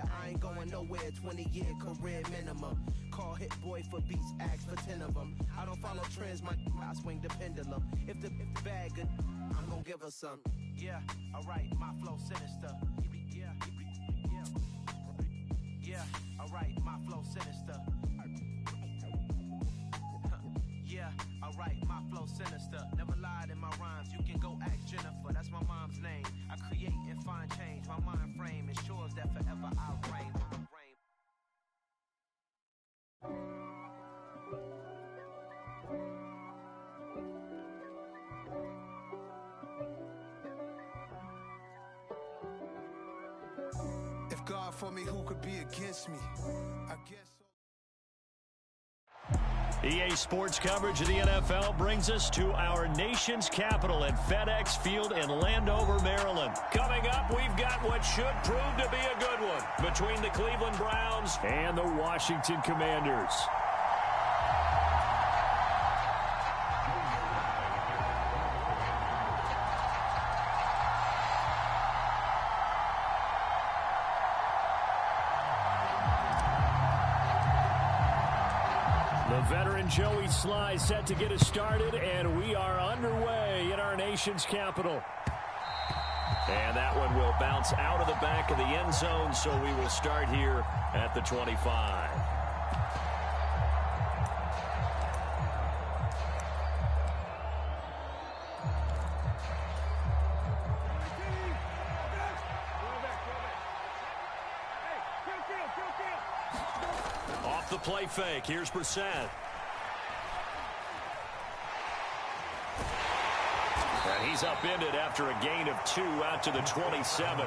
Yeah, I ain't going nowhere, 20-year career minimum. Call Hit Boy for beats, ask for 10 of them. I don't follow trends, I swing the pendulum. If the bag good, I'm gonna give her some. Yeah, alright, my flow sinister. Yeah, alright, my flow sinister. Yeah, alright, my flow sinister. Never lied in my rhymes, you can go ask Jennifer. That's my mom's name. I create and find change. My mind frame ensures that forever I'll reign. If God for me, who could be against me? I guess so. EA Sports coverage of the NFL brings us to our nation's capital at FedEx Field in Landover, Maryland. Coming up, we've got what should prove to be a good one between the Cleveland Browns and the Washington Commanders. The veteran Joey Sly set to get us started, and we are underway in our nation's capital. And that one will bounce out of the back of the end zone, so we will start here at the 25. Off the play fake, here's Brissett. And he's upended after a gain of 2 out to the 27.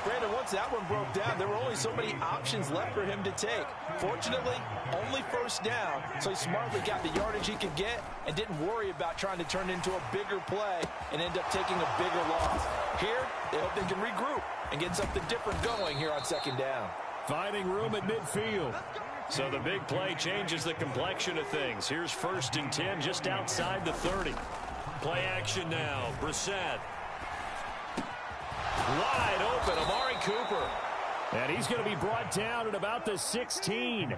Brandon, once that one broke down, there were only so many options left for him to take. Fortunately, only first down, so he smartly got the yardage he could get and didn't worry about trying to turn it into a bigger play and end up taking a bigger loss. Here, they hope they can regroup and get something different going here on second down. Finding room at midfield. So the big play changes the complexion of things. Here's 1st and 10 just outside the 30. Play action now. Brissett. Wide open, Amari Cooper. And he's going to be brought down at about the 16.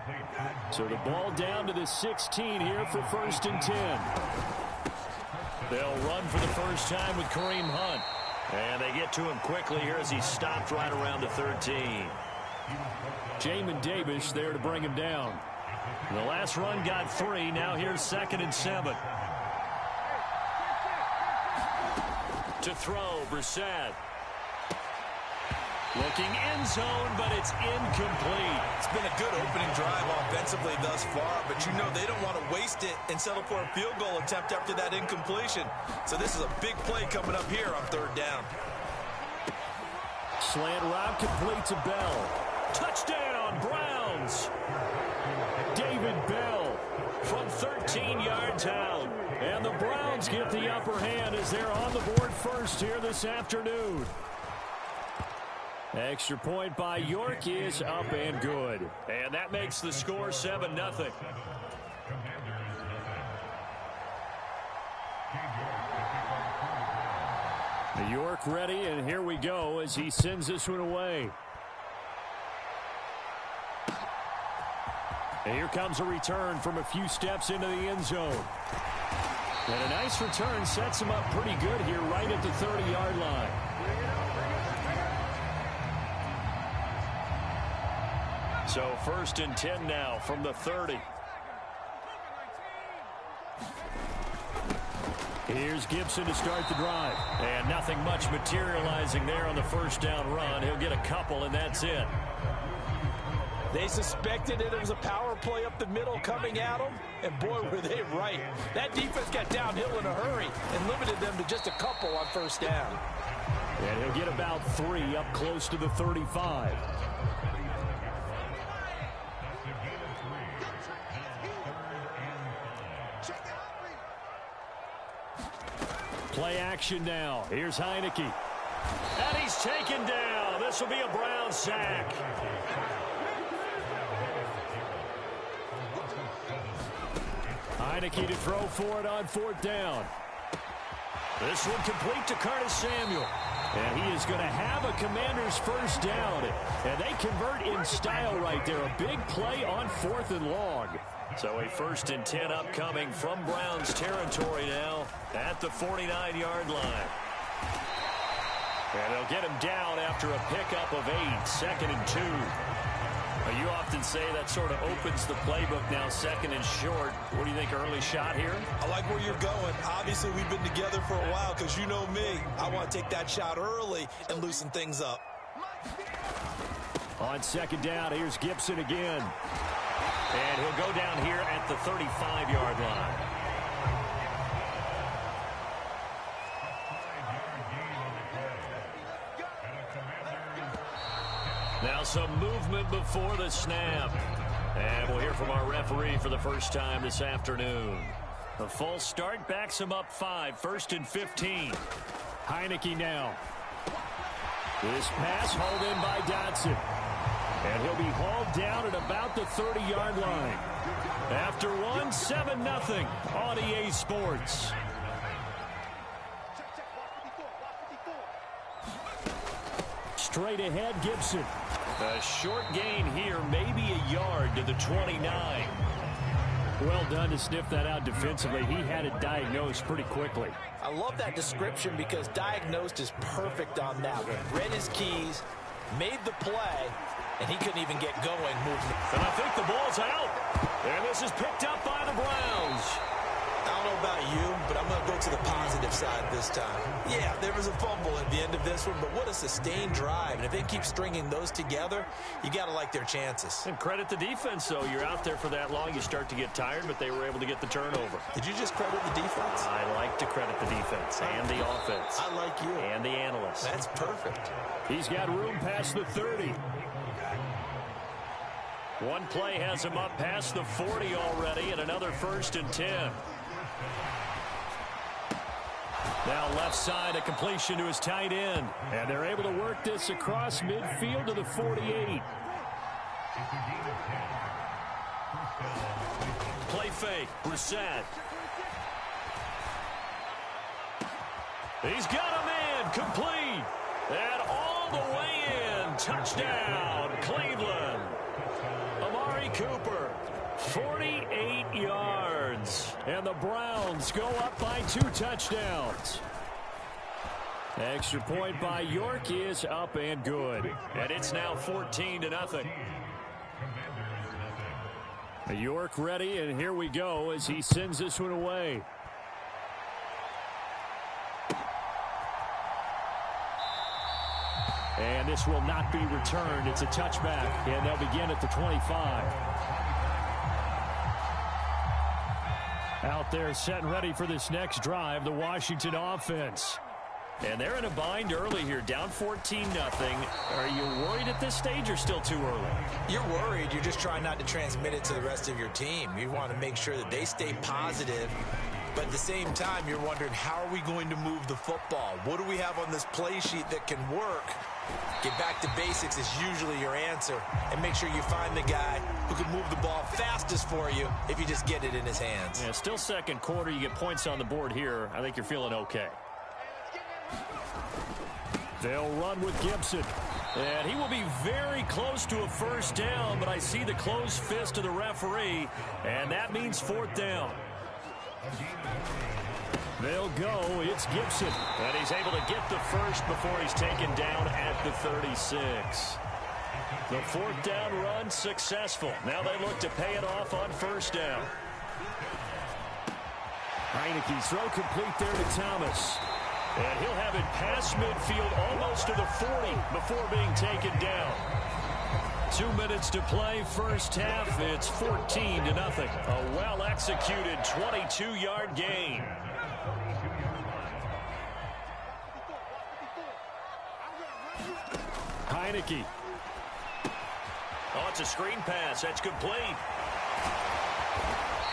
So the ball down to the 16 here for 1st and 10. They'll run for the first time with Kareem Hunt. And they get to him quickly here as he stopped right around the 13. Jamin Davis there to bring him down. The last run got 3. Now here's 2nd and 7. To throw, Brissett. Looking end zone, but it's incomplete. It's been a good opening drive offensively thus far, but you know they don't want to waste it and settle for a field goal attempt after that incompletion. So this is a big play coming up here on 3rd down. Slant route complete to Bell. Touchdown, Browns. David Bell from 13 yards out. And the Browns get the upper hand as they're on the board first here this afternoon. Extra point by York is up and good. And that makes the score 7-0. York ready, and here we go as he sends this one away. And here comes a return from a few steps into the end zone. And a nice return sets him up pretty good here right at the 30-yard line. So 1st and 10 now from the 30. Here's Gibson to start the drive. And nothing much materializing there on the first down run. He'll get a couple, and that's it. They suspected it was a power play up the middle coming at them, and boy, were they right. That defense got downhill in a hurry and limited them to just a couple on first down. And he'll get about 3 up close to the 35. Play action now. Here's Heineke. And he's taken down. This will be a Brown sack. Heineke to throw for it on 4th down. This one complete to Curtis Samuel. And he is going to have a Commander's first down. And they convert in style right there. A big play on 4th and long. So a 1st and 10 upcoming from Browns territory now at the 49-yard line. And they'll get him down after a pickup of 8, 2nd and 2. You often say that sort of opens the playbook now, 2nd and short. What do you think, early shot here? I like where you're going. Obviously, we've been together for a while because you know me. I want to take that shot early and loosen things up. On 2nd down, here's Gibson again. And he'll go down here at the 35-yard line. Now some movement before the snap. And we'll hear from our referee for the first time this afternoon. The false start backs him up 5, 1st and 15. Heineke now. This pass hauled in by Dotson. And he'll be hauled down at about the 30-yard line. After one, 7-0 on EA Sports. Straight ahead, Gibson. A short gain here, maybe a yard to the 29. Well done to sniff that out defensively. He had it diagnosed pretty quickly. I love that description because diagnosed is perfect on that one. Read his keys, made the play, and he couldn't even get going moving. And I think the ball's out. And this is picked up by the Browns. I don't know about you, but I'm going to go to the positive side this time. Yeah, there was a fumble at the end of this one, but what a sustained drive. And if they keep stringing those together, you got to like their chances. And credit the defense, though. You're out there for that long, you start to get tired, but they were able to get the turnover. Did you just credit the defense? I like to credit the defense and the offense. I like you. And the analysts. That's perfect. He's got room past the 30. One play has him up past the 40 already, and another 1st and 10. Now left side, a completion to his tight end. And they're able to work this across midfield to the 48. Play fake, Brissett. He's got a man, complete. And all the way in, touchdown, Cleveland. Amari Cooper, 48 yards. And the Browns go up by 2 touchdowns. Extra point by York is up and good. And it's now 14-0. York ready, and here we go as he sends this one away. And this will not be returned. It's a touchback, and they'll begin at the 25. Out there set and ready for this next drive, the Washington offense. And they're in a bind early here, down 14-0. Are you worried at this stage or still too early? You're worried. You're just trying not to transmit it to the rest of your team. You want to make sure that they stay positive. But at the same time, you're wondering, how are we going to move the football? What do we have on this play sheet that can work? Get back to basics is usually your answer. And make sure you find the guy who can move the ball fastest for you if you just get it in his hands. Yeah, still second quarter. You get points on the board here. I think you're feeling okay. They'll run with Gibson. And he will be very close to a first down, but I see the closed fist of the referee, and that means 4th down. They'll go. It's Gibson. And he's able to get the first before he's taken down at the 36. The 4th down run successful. Now they look to pay it off on first down. Heineke throw complete there to Thomas. And he'll have it past midfield almost to the 40 before being taken down. 2 minutes to play first half. It's 14-0. A well-executed 22-yard gain. Heineke. Oh, it's a screen pass. That's complete.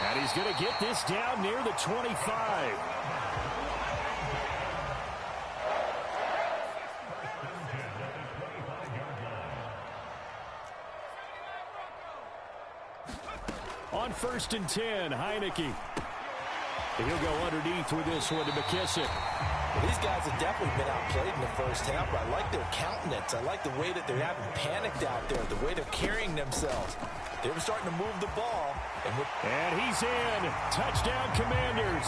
And he's going to get this down near the 25. On 1st and 10, Heineke. He'll go underneath with this one to McKissick. Well, these guys have definitely been outplayed in the first half, but I like their countenance. I like the way that they're having panicked out there, the way they're carrying themselves. They were starting to move the ball. And he's in. Touchdown, Commanders.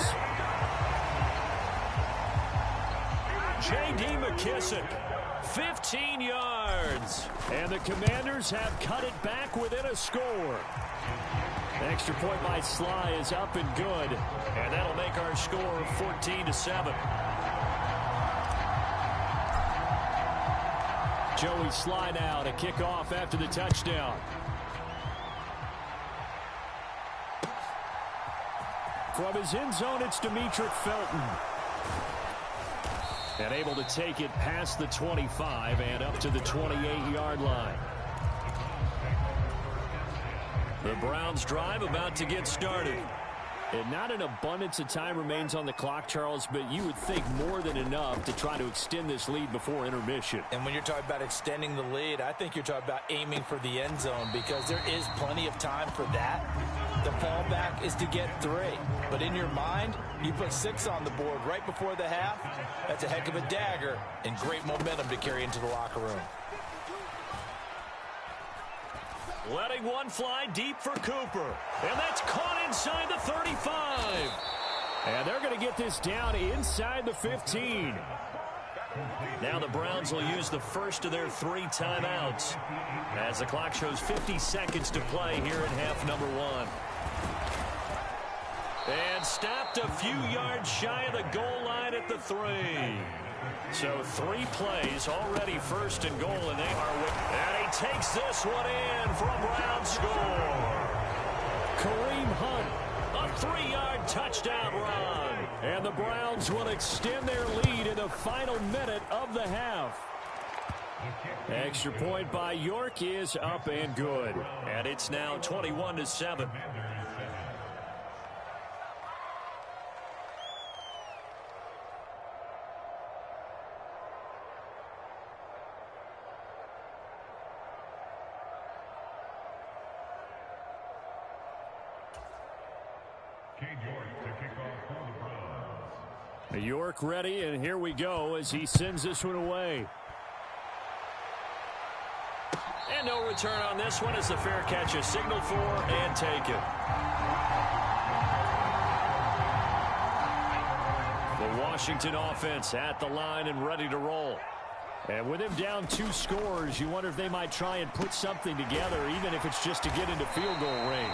J.D. McKissic, 15 yards. And the Commanders have cut it back within a score. Extra point by Sly is up and good. And that'll make our score 14-7. Joey Sly now to kick off after the touchdown. From his end zone, it's Demetric Felton. And able to take it past the 25 and up to the 28-yard line. The Browns drive about to get started. And not an abundance of time remains on the clock, Charles, but you would think more than enough to try to extend this lead before intermission. And when you're talking about extending the lead, I think you're talking about aiming for the end zone because there is plenty of time for that. The fallback is to get 3. But in your mind, you put 6 on the board right before the half. That's a heck of a dagger and great momentum to carry into the locker room. Letting one fly deep for Cooper. And that's caught inside the 35. And they're going to get this down inside the 15. Now the Browns will use the first of their 3 timeouts as the clock shows 50 seconds to play here in half number 1. And stopped a few yards shy of the goal line at the 3. So 3 plays already first and goal, and they are with. And he takes this one in for a Brown score. Kareem Hunt, a 3-yard touchdown run. And the Browns will extend their lead in the final minute of the half. Extra point by York is up and good. And it's now 21-7. York ready, and here we go as he sends this one away. And no return on this one as the fair catch is signaled for and taken. The Washington offense at the line and ready to roll. And with him down 2 scores, you wonder if they might try and put something together, even if it's just to get into field goal range.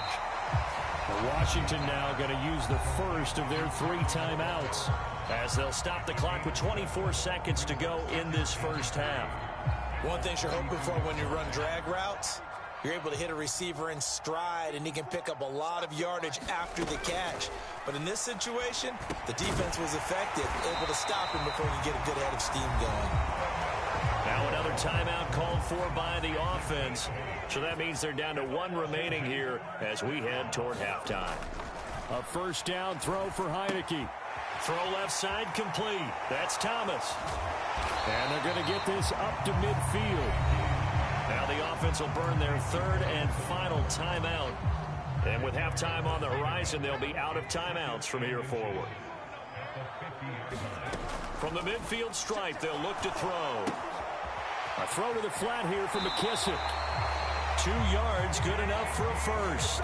Washington now going to use the first of their 3 timeouts as they'll stop the clock with 24 seconds to go in this first half. One thing you're hoping for when you run drag routes, you're able to hit a receiver in stride and he can pick up a lot of yardage after the catch. But in this situation, the defense was effective, able to stop him before he could get a good head of steam going. Now another timeout called for by the offense. So that means they're down to 1 remaining here as we head toward halftime. A first down throw for Heineke. Throw left side complete. That's Thomas. And they're going to get this up to midfield. Now the offense will burn their 3rd and final timeout. And with halftime on the horizon, they'll be out of timeouts from here forward. From the midfield stripe, they'll look to throw. A throw to the flat here for McKissic. 2 yards, good enough for a first.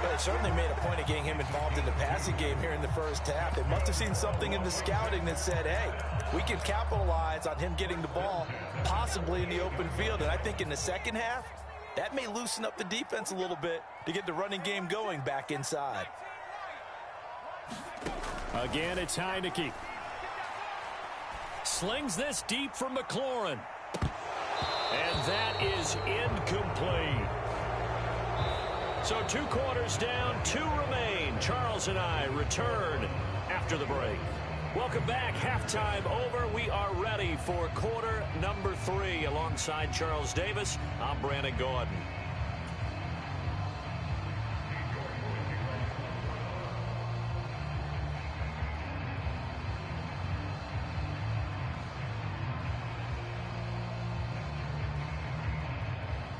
But it certainly made a point of getting him involved in the passing game here in the first half. They must have seen something in the scouting that said, hey, we can capitalize on him getting the ball, possibly in the open field. And I think in the second half, that may loosen up the defense a little bit to get the running game going back inside. Again, it's Heineke. Slings this deep for McLaurin. And that is incomplete. So 2 quarters down, 2 remain. Charles and I return after the break. Welcome back. Halftime over. We are ready for quarter number 3. Alongside Charles Davis, I'm Brandon Gaudin.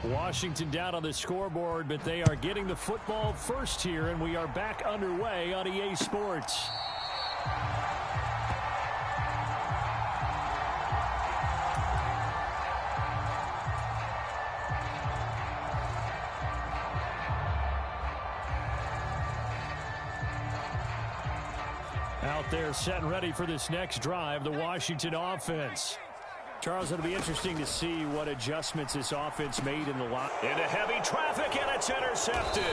Washington down on the scoreboard, but they are getting the football first here, and we are back underway on EA Sports. out there setting ready for this next drive, the Washington offense. Charles, it'll be interesting to see what adjustments this offense made in the line. Into heavy traffic, and it's intercepted.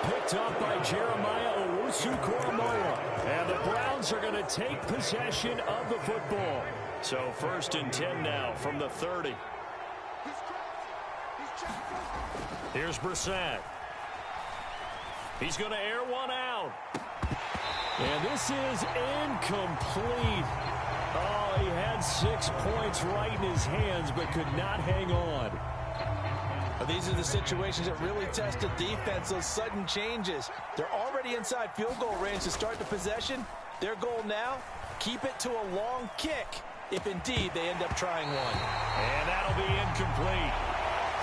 Picked up by Jeremiah Owusu-Koramoah. And the Browns are going to take possession of the football. So 1st and 10 now from the 30. Here's Brissett. He's going to air one out. And this is incomplete. Oh, he had 6 points right in his hands, but could not hang on. These are the situations that really test the defense, those sudden changes. They're already inside field goal range to start the possession. Their goal now, keep it to a long kick, if indeed they end up trying one. And that'll be incomplete.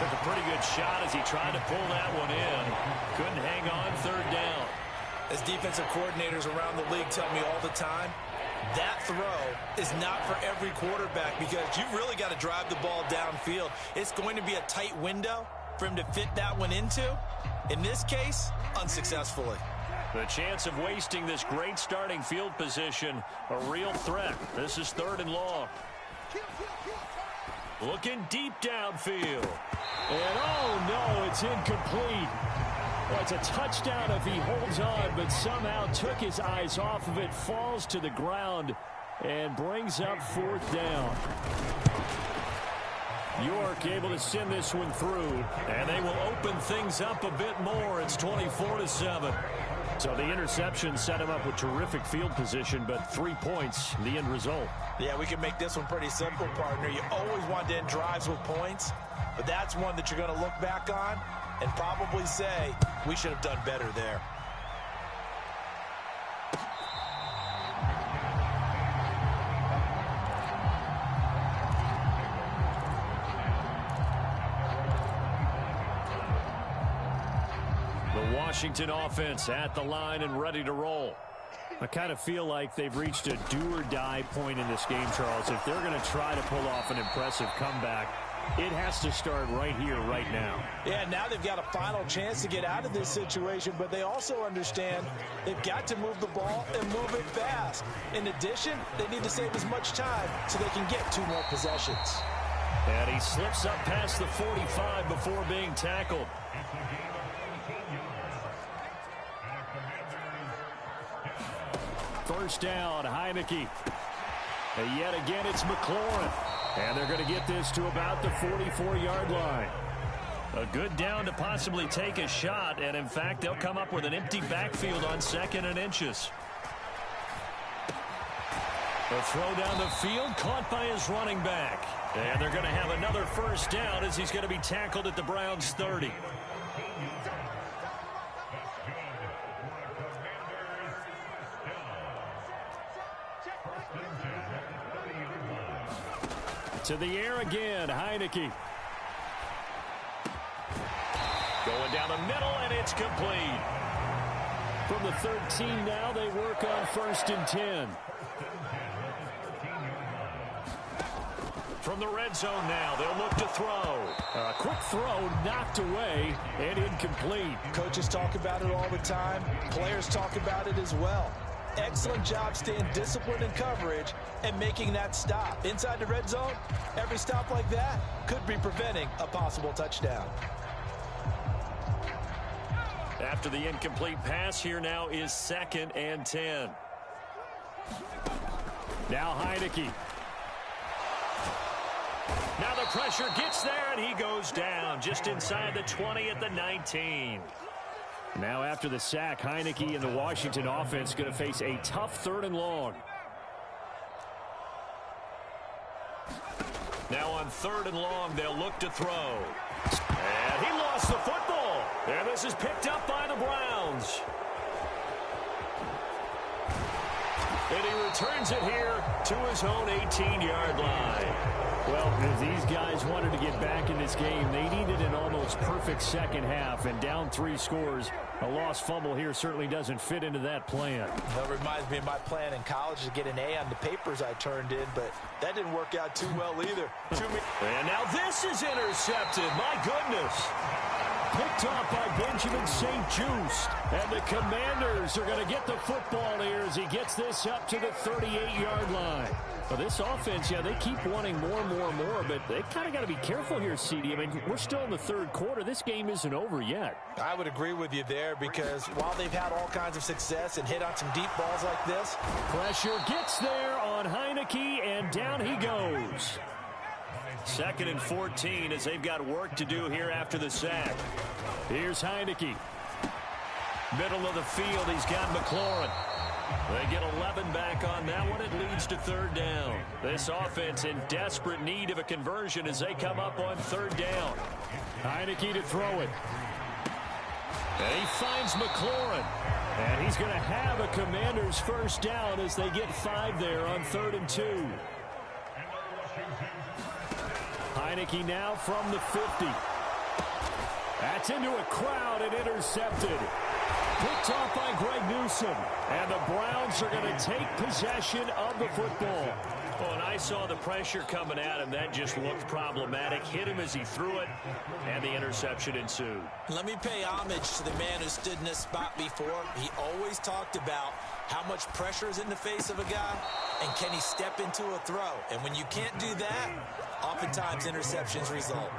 Took a pretty good shot as he tried to pull that one in. Couldn't hang on 3rd down. As defensive coordinators around the league tell me all the time, that throw is not for every quarterback because you've really got to drive the ball downfield. It's going to be a tight window for him to fit that one into. In this case, unsuccessfully. The chance of wasting this great starting field position, a real threat. This is 3rd and long. Looking deep downfield. And oh no, it's incomplete. Well, it's a touchdown if he holds on, but somehow took his eyes off of it, falls to the ground, and brings up 4th down. York able to send this one through, and they will open things up a bit more. It's 24-7. So the interception set him up with terrific field position, but 3 points, the end result. Yeah, we can make this one pretty simple, partner. You always want to end drives with points, but that's one that you're going to look back on and probably say, we should have done better there. The Washington offense at the line and ready to roll. I kind of feel like they've reached a do-or-die point in this game, Charles. If they're going to try to pull off an impressive comeback, it has to start right here, right now. Yeah, now they've got a final chance to get out of this situation, but they also understand they've got to move the ball and move it fast. In addition, they need to save as much time so they can get 2 more possessions. And he slips up past the 45 before being tackled. First down, Heineke. And yet again, it's McLaurin. And they're going to get this to about the 44-yard line. A good down to possibly take a shot, and in fact, they'll come up with an empty backfield on 2nd and inches. A throw down the field, caught by his running back. And they're going to have another first down as he's going to be tackled at the Browns' 30. To the air again, Heineke. Going down the middle, and it's complete. From the 13 now, they work on 1st and 10. From the red zone now, they'll look to throw. A quick throw knocked away and incomplete. Coaches talk about it all the time. Players talk about it as well. Excellent job staying disciplined in coverage and making that stop. Inside the red zone, every stop like that could be preventing a possible touchdown. After the incomplete pass, here now is 2nd and 10. Now Heineke. Now the pressure gets there, and he goes down just inside the 20 at the 19. Now after the sack, Heineke and the Washington offense going to face a tough 3rd and long. Now on 3rd and long, they'll look to throw. And he lost the football. And this is picked up by the Browns. And he returns it here to his own 18-yard line. Well, if these guys wanted to get back in this game, they needed an almost perfect second half, and down 3 scores. A lost fumble here certainly doesn't fit into that plan. That reminds me of my plan in college to get an A on the papers I turned in, but that didn't work out too well either. And now this is intercepted. My goodness. picked off by Benjamin St-Juste. And the Commanders are going to get the football here as he gets this up to the 38-yard line. Well, this offense, yeah, they keep wanting more and more and more, but they kind of got to be careful here, CD. I mean, we're still in the third quarter. This game isn't over yet. I would agree with you there because while they've had all kinds of success and hit on some deep balls like this. Pressure gets there on Heineke, and down he goes. 2nd and 14 as they've got work to do here after the sack. Here's Heineke. Middle of the field, he's got McLaurin. They get 11 back on that one. It leads to 3rd down. This offense in desperate need of a conversion as they come up on 3rd down. Heineke to throw it. And he finds McLaurin. And he's going to have a Commanders 1st down as they get 5 there on 3rd and 2. Heineke now from the 50. That's into a crowd and intercepted. Picked off by Greg Newsome. And the Browns are going to take possession of the football. Well, and I saw the pressure coming at him. That just looked problematic. Hit him as he threw it, and the interception ensued. Let me pay homage to the man who stood in this spot before. He always talked about how much pressure is in the face of a guy, and can he step into a throw. And when you can't do that, oftentimes interceptions result.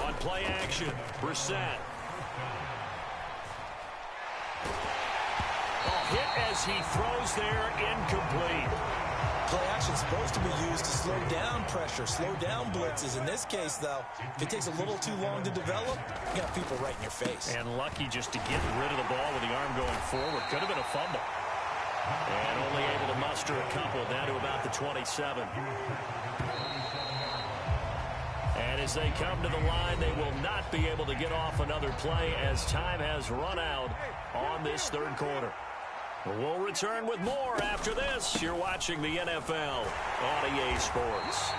On play action, Brissett. Hit as he throws there, incomplete. Play action is supposed to be used to slow down pressure, slow down blitzes. In this case, though, if it takes a little too long to develop, you got people right in your face. And lucky just to get rid of the ball with the arm going forward. Could have been a fumble. And only able to muster a couple down to about the 27. And as they come to the line, they will not be able to get off another play as time has run out on this 3rd quarter. We'll return with more after this. You're watching the NFL on EA Sports.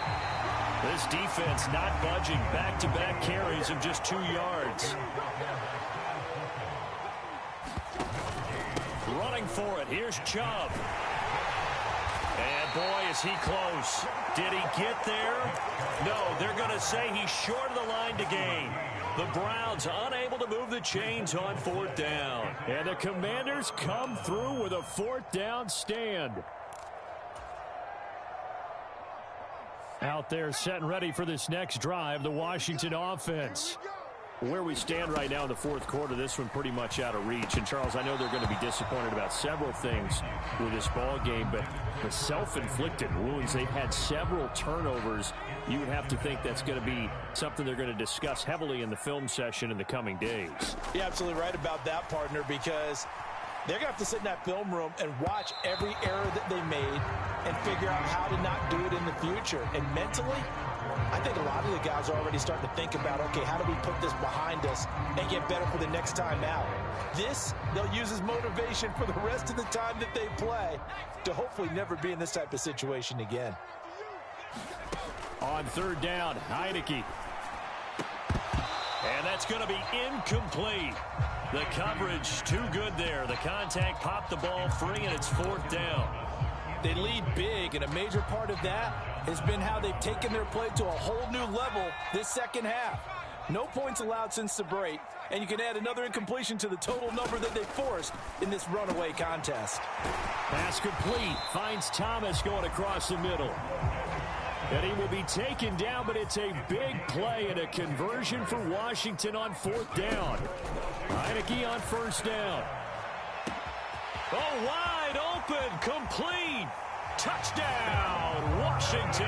This defense not budging. Back-to-back carries of just 2 yards. Running for it. Here's Chubb. And boy, is he close. Did he get there? No, they're going to say he's short of the line to gain. The Browns unable to move the chains on 4th down. And the Commanders come through with a 4th down stand. Out there set and ready for this next drive, the Washington offense. Where we stand right now in the 4th quarter, this one pretty much out of reach. And, Charles, I know they're going to be disappointed about several things with this ball game, but the self-inflicted wounds, they've had several turnovers. You would have to think that's going to be something they're going to discuss heavily in the film session in the coming days. You're absolutely right about that, partner, because they're going to have to sit in that film room and watch every error that they made and figure out how to not do it in the future. And mentally, I think a lot of the guys are already starting to think about, okay, how do we put this behind us and get better for the next time out? This, they'll use as motivation for the rest of the time that they play to hopefully never be in this type of situation again. On 3rd down, Heineke. And that's going to be incomplete. The coverage too good there. The contact popped the ball free, and it's 4th down. They lead big, and a major part of that has been how they've taken their play to a whole new level this 2nd half. No points allowed since the break, and you can add another incompletion to the total number that they forced in this runaway contest. Pass complete. Finds Thomas going across the middle. And he will be taken down, but it's a big play and a conversion for Washington on 4th down. Heineke on 1st down. Oh, wide open, complete. Touchdown, Washington.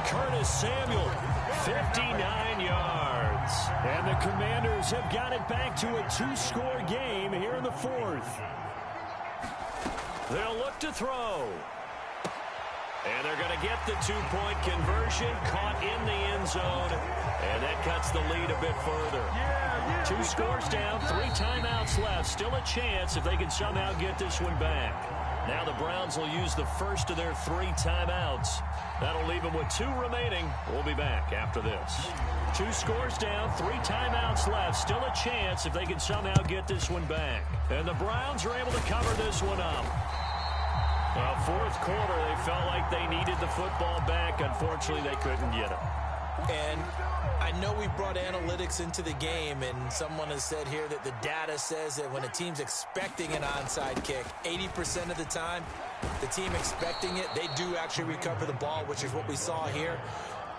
Curtis Samuel, 59 yards. And the Commanders have got it back to a 2-score game here in the 4th. They'll look to throw. And they're going to get the 2-point conversion, caught in the end zone, and that cuts the lead a bit further. 2 scores down, 3 timeouts left. Still a chance if they can somehow get this one back. Now the Browns will use the first of their 3 timeouts. That'll leave them with 2 remaining. We'll be back after this. 2 scores down, 3 timeouts left. Still a chance if they can somehow get this one back. And the Browns are able to cover this one up. Well, 4th quarter, they felt like they needed the football back. Unfortunately, they couldn't get it. And I know we brought analytics into the game, and someone has said here that the data says that when a team's expecting an onside kick, 80% of the time, the team expecting it, they do actually recover the ball, which is what we saw here.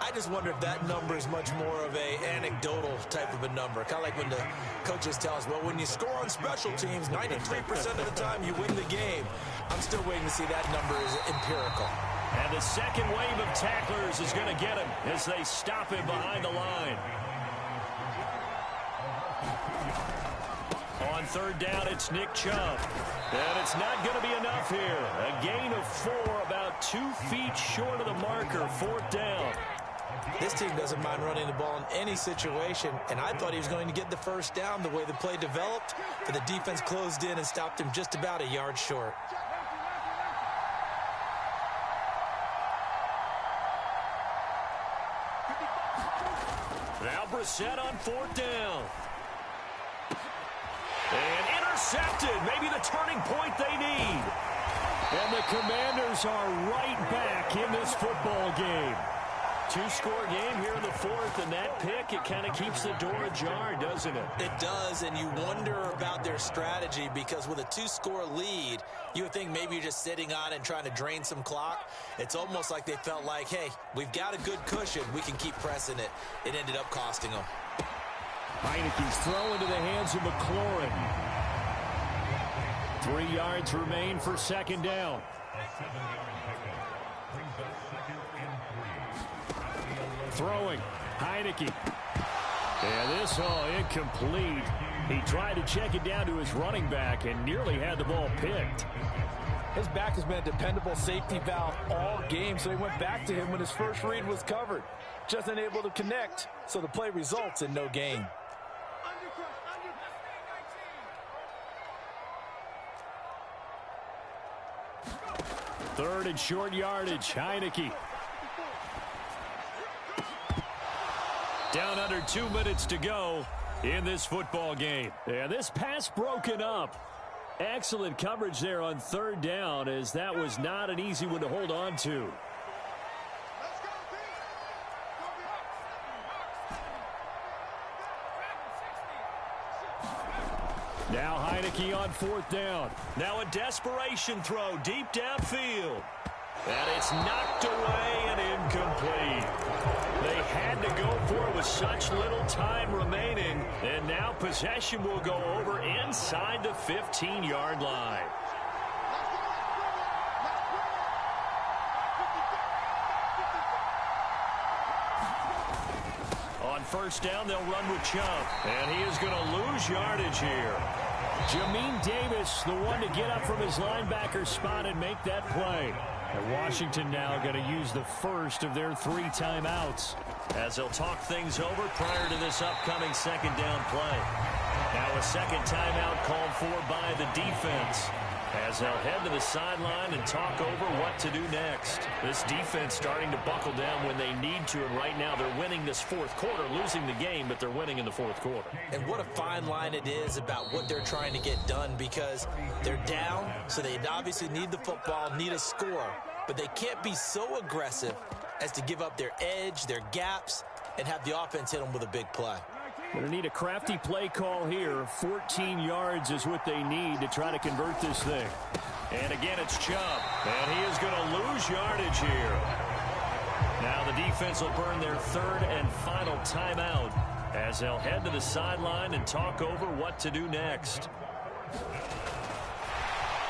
I just wonder if that number is much more of a anecdotal type of a number. Kind of like when the coaches tell us, well, when you score on special teams, 93% of the time you win the game. I'm still waiting to see that number is empirical. And the second wave of tacklers is going to get him as they stop him behind the line. On third down, it's Nick Chubb. And it's not going to be enough here. A gain of 4, about 2 feet short of the marker, fourth down. This team doesn't mind running the ball in any situation, and I thought he was going to get the first down the way the play developed, but the defense closed in and stopped him just about a yard short. Now Brissett on fourth down. And intercepted, maybe the turning point they need. And the Commanders are right back in this football game. 2-score game here in the fourth, and that pick, it kind of keeps the door ajar, doesn't it? It does, and you wonder about their strategy because with a 2-score lead, you would think maybe you're just sitting on it and trying to drain some clock. It's almost like they felt like, hey, we've got a good cushion. We can keep pressing it. It ended up costing them. Heineke's throw into the hands of McLaurin. 3 yards remain for second down. Throwing, Heineke. And this, incomplete. He tried to check it down to his running back and nearly had the ball picked. His back has been a dependable safety valve all game, so he went back to him when his first read was covered. Just unable to connect, so the play results in no gain. Third and short yardage, Heineke. Down under 2 minutes to go in this football game. And this pass broken up. Excellent coverage there on third down, as that was not an easy one to hold on to. Now Heineke on fourth down. Now a desperation throw deep downfield. And it's knocked away and incomplete. They had to go for it with such little time remaining. And now possession will go over inside the 15-yard line. On first down, they'll run with Chubb. And he is going to lose yardage here. Jamin Davis, the one to get up from his linebacker spot and make that play. And Washington now going to use the first of their 3 timeouts as they'll talk things over prior to this upcoming second down play. Now a second timeout called for by the defense as they'll head to the sideline and talk over what to do next. This defense starting to buckle down when they need to, and right now they're winning this fourth quarter, losing the game, but they're winning in the fourth quarter. And what a fine line it is about what they're trying to get done, because they're down, so they obviously need the football, need a score, but they can't be so aggressive as to give up their edge, their gaps, and have the offense hit them with a big play. Going to need a crafty play call here. 14 yards is what they need to try to convert this thing. And again, it's Chubb. And he is going to lose yardage here. Now the defense will burn their third and final timeout as they'll head to the sideline and talk over what to do next.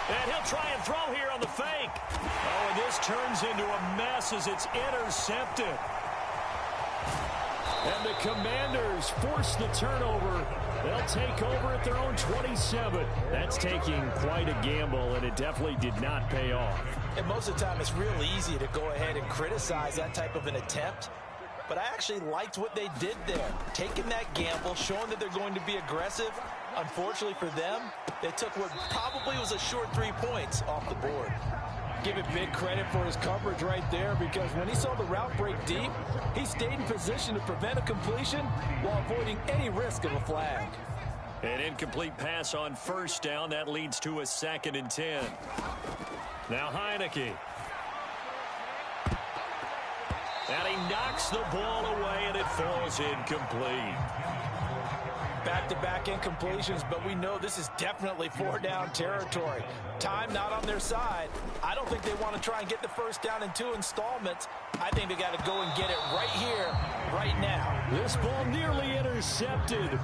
And he'll try and throw here on the fake. Oh, and this turns into a mess as it's intercepted. And the Commanders force the turnover. They'll take over at their own 27. That's taking quite a gamble, and it definitely did not pay off. And most of the time, it's real easy to go ahead and criticize that type of an attempt. But I actually liked what they did there. Taking that gamble, showing that they're going to be aggressive. Unfortunately for them, they took what probably was a short 3 points off the board. Give it big credit for his coverage right there, because when he saw the route break deep, he stayed in position to prevent a completion while avoiding any risk of a flag. An incomplete pass on first down. That leads to a 2nd and 10. Now Heineke. And he knocks the ball away, and it falls incomplete. Back-to-back incompletions, but we know this is definitely four-down territory. Time not on their side. I don't think they want to try and get the first down in 2 installments. I think they got to go and get it right here, right now. This ball nearly intercepted.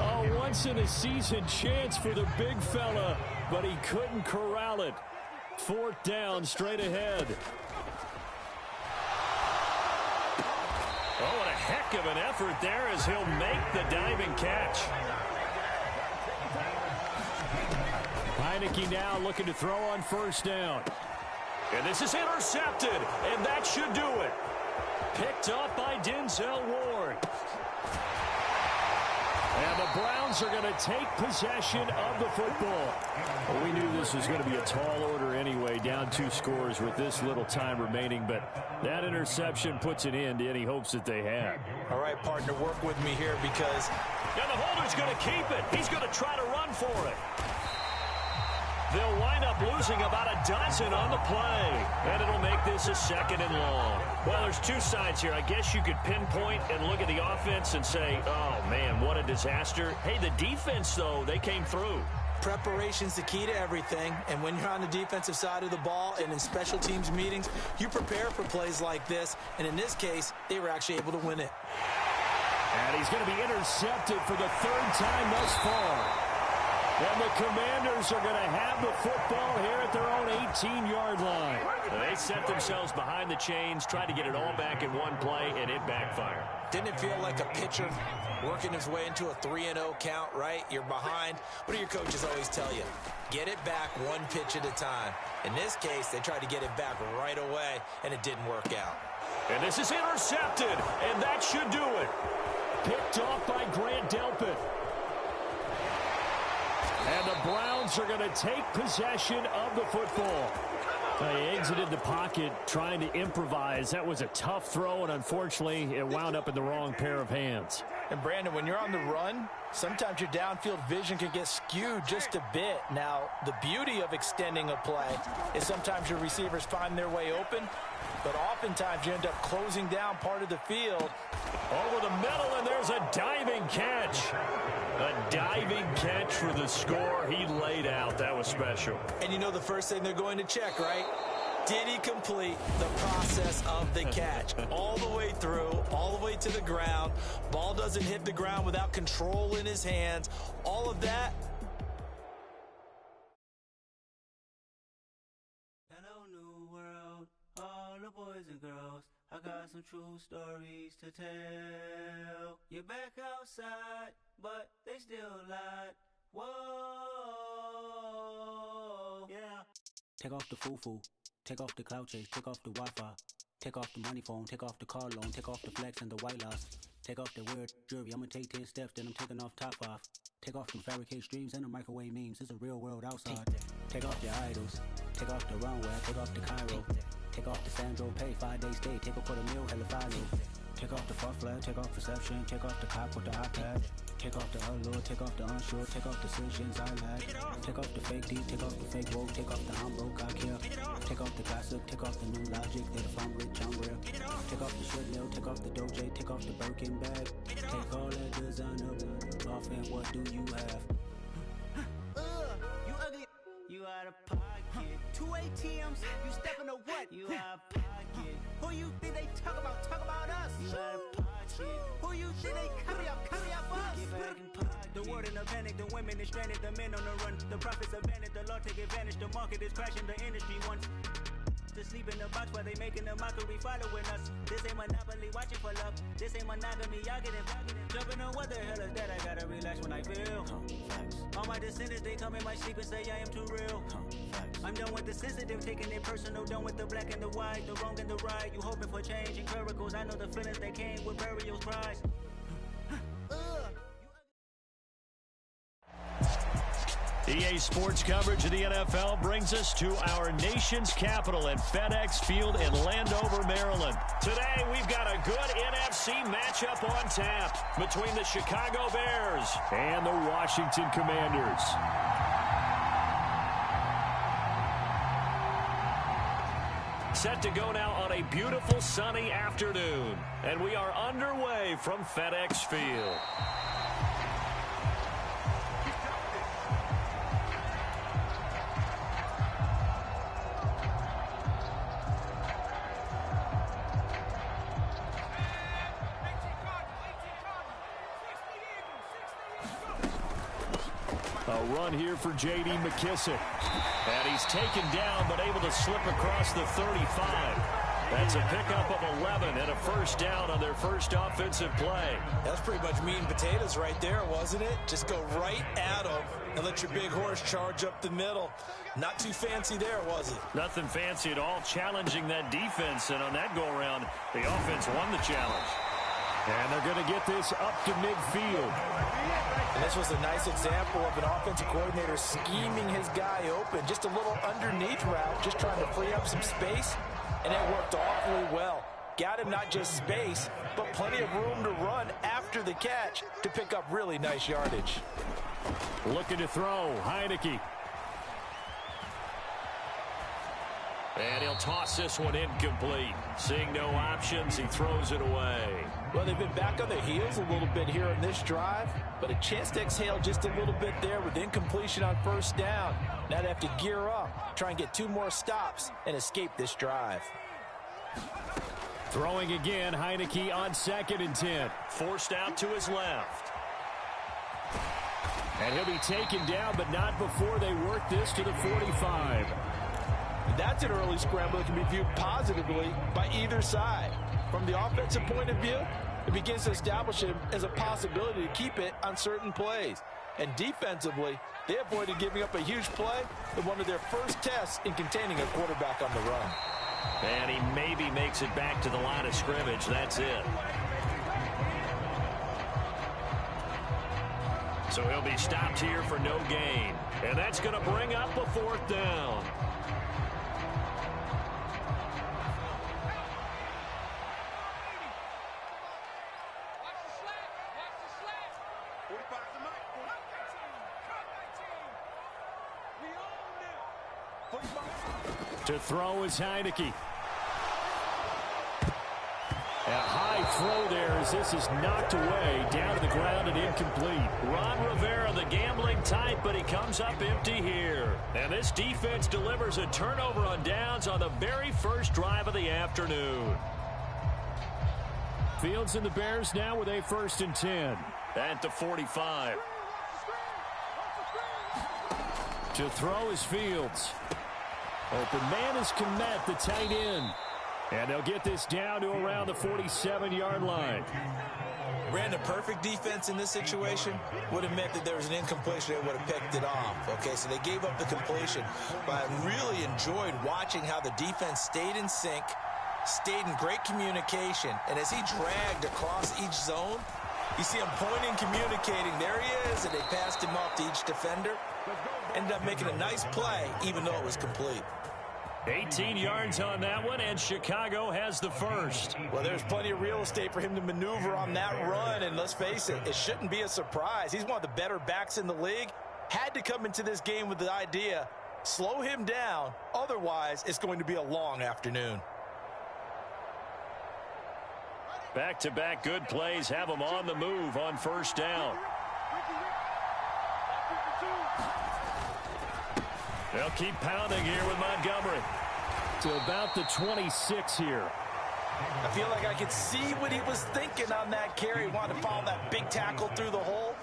A once-in-a-season chance for the big fella, but he couldn't corral it. 4th down, straight ahead. Oh, and a heck of an effort there as he'll make the diving catch. Heineke now looking to throw on 1st down. And this is intercepted, and that should do it. Picked up by Denzel Ward. And the Browns are going to take possession of the football. Well, we knew this was going to be a tall order anyway, down 2 scores with this little time remaining, but that interception puts an end to any hopes that they had. All right, partner, work with me here because... And the holder's going to keep it. He's going to try to run for it. They'll wind up losing about a dozen on the play, and it'll make this a 2nd and long. Well, there's 2 sides here. I guess you could pinpoint and look at the offense and say, oh, man, what a disaster. Hey, the defense, though, they came through. Preparation's the key to everything, and when you're on the defensive side of the ball and in special teams meetings, you prepare for plays like this, and in this case, they were actually able to win it. And he's going to be intercepted for the 3rd time thus far. And the Commanders are going to have the football here at their own 18-yard line. They set themselves behind the chains, tried to get it all back in one play, and it backfired. Didn't it feel like a pitcher working his way into a 3-0 count, right? You're behind. What do your coaches always tell you? Get it back 1 pitch at a time. In this case, they tried to get it back right away, and it didn't work out. And this is intercepted, and that should do it. Picked off by Grant Delpit. And the Browns are going to take possession of the football. He exited the pocket trying to improvise. That was a tough throw, and unfortunately, it wound up in the wrong pair of hands. And, Brandon, when you're on the run, sometimes your downfield vision can get skewed just a bit. Now, the beauty of extending a play is sometimes your receivers find their way open, but oftentimes you end up closing down part of the field. Over the middle, and there's a diving catch. A diving catch for the score. He laid out. That was special. And you know the first thing they're going to check, right? Did he complete the process of the catch? All the way through, all the way to the ground. Ball doesn't hit the ground without control in his hands. All of that. Hello, new world. All the boys and girls. I got some true stories to tell. You're back outside, but they still lied. Whoa, yeah. Take off the foo-foo. Take off the cloud chase. Take off the Wi-Fi. Take off the money phone. Take off the car loan. Take off the flex and the white loss. Take off the weird jewelry. I'ma take 10 steps, then I'm taking off top 5. Take off them fabricate streams and the microwave memes. It's a real world outside. Take off your idols. Take off the runway. Take off the Cairo. Take off the Sandro Pay, 5-day stay, take off for the meal, hella follow. Take off the far flag, take off perception, take off the cop with the iPad. Take off the allure, take off the unsure, take off decisions I lack. Take off the fake deep, take off the fake woke, take off the I'm broke, I care. Take off the gossip, take off the new logic, that if I'm rich, I'm real. Take off the Chanel, take off the Doja, take off the Birkin bag. Take all that designer off and what do you have? You ugly. You out of pocket. 2 ATMs, you stepping to what? You out of pocket. Who you think they talk about? Talk about us. You out of pocket. Who you think they carry up us? Get back in pocket. The world in a panic, the women is stranded, the men on the run. The profits abandoned, the law take advantage. The market is crashing, the industry wants to sleep in the box while they making a mockery following us. This ain't Monopoly, watching for love. This ain't monogamy, y'all getting jumping on what the hell is that? I gotta relax when I feel. All my descendants, they come in my sleep and say I am too real. I'm done with the sensitive, taking it personal. Done with the black and the white, the wrong and the right. You hoping for change and miracles. I know the feelings that came with burial cries. EA Sports coverage of the NFL brings us to our nation's capital at FedEx Field in Landover, Maryland. Today, we've got a good NFC matchup on tap between the Chicago Bears and the Washington Commanders. set to go now on a beautiful sunny afternoon. And we are underway from FedEx Field. A run here for J.D. McKissic. And he's taken down, but able to slip across the 35. That's a pickup of 11 and a first down on their first offensive play. That's pretty much meat and potatoes right there, wasn't it? Just go right at them and let your big horse charge up the middle. Not too fancy there, was it? Nothing fancy at all, challenging that defense. And on that go-around, the offense won the challenge. And they're going to get this up to midfield. And this was a nice example of an offensive coordinator scheming his guy open. Just a little underneath route, just trying to free up some space. And it worked awfully well. Got him not just space, but plenty of room to run after the catch to pick up really nice yardage. Looking to throw, Heineke. And he'll toss this one incomplete. Seeing no options, he throws it away. Well, they've been back on their heels a little bit here in this drive, but a chance to exhale just a little bit there with incompletion on first down. Now they have to gear up, try and get 2 more stops, and escape this drive. Throwing again, Heineke on 2nd and 10. Forced out to his left. And he'll be taken down, but not before they work this to the 45. That's an early scramble that can be viewed positively by either side. From the offensive point of view, it begins to establish him as a possibility to keep it on certain plays. And defensively, they avoided giving up a huge play in one of their first tests in containing a quarterback on the run. And he maybe makes it back to the line of scrimmage. That's it. So he'll be stopped here for no gain. And that's going to bring up a 4th down. To throw is Heineke. A high throw there as this is knocked away, down to the ground and incomplete. Ron Rivera, the gambling type, but he comes up empty here. And this defense delivers a turnover on downs on the very first drive of the afternoon. Fields and the Bears now with a 1st and 10 at the 45. To throw is Fields. Open man is Kmet, the tight end. And they'll get this down to around the 47-yard line. Brandon, perfect defense in this situation would have meant that there was an incompletion. They would have picked it off. Okay, so they gave up the completion. But I really enjoyed watching how the defense stayed in sync, stayed in great communication. And as he dragged across each zone, you see him pointing, communicating. There he is, and they passed him off to each defender. Ended up making a nice play, even though it was complete. 18 yards on that one, and Chicago has the first. Well, there's plenty of real estate for him to maneuver on that run, and let's face it, it shouldn't be a surprise. He's one of the better backs in the league. Had to come into this game with the idea, slow him down, otherwise it's going to be a long afternoon. Back-to-back good plays have him on the move on first down. They'll keep pounding here with Montgomery. To about the 26 here. I feel like I could see what he was thinking on that carry. He wanted to follow that big tackle through the hole.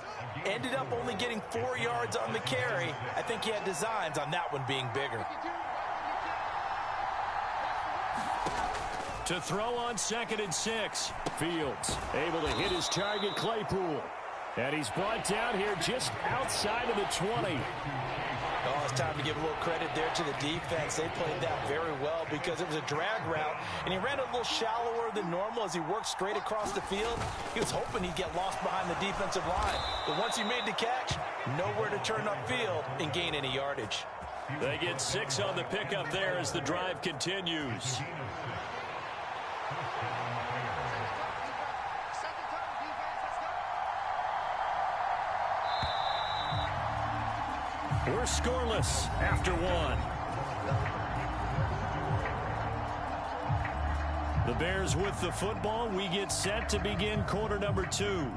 Ended up only getting 4 yards on the carry. I think he had designs on that one being bigger. To throw on 2nd and 6. Fields able to hit his target, Claypool. And he's brought down here just outside of the 20. Oh, it's time to give a little credit there to the defense. They played that very well because it was a drag route, and he ran a little shallower than normal as he worked straight across the field. He was hoping he'd get lost behind the defensive line. But once he made the catch, nowhere to turn upfield and gain any yardage. They get 6 on the pickup there as the drive continues. We're scoreless after 1. The Bears with the football. We get set to begin quarter number 2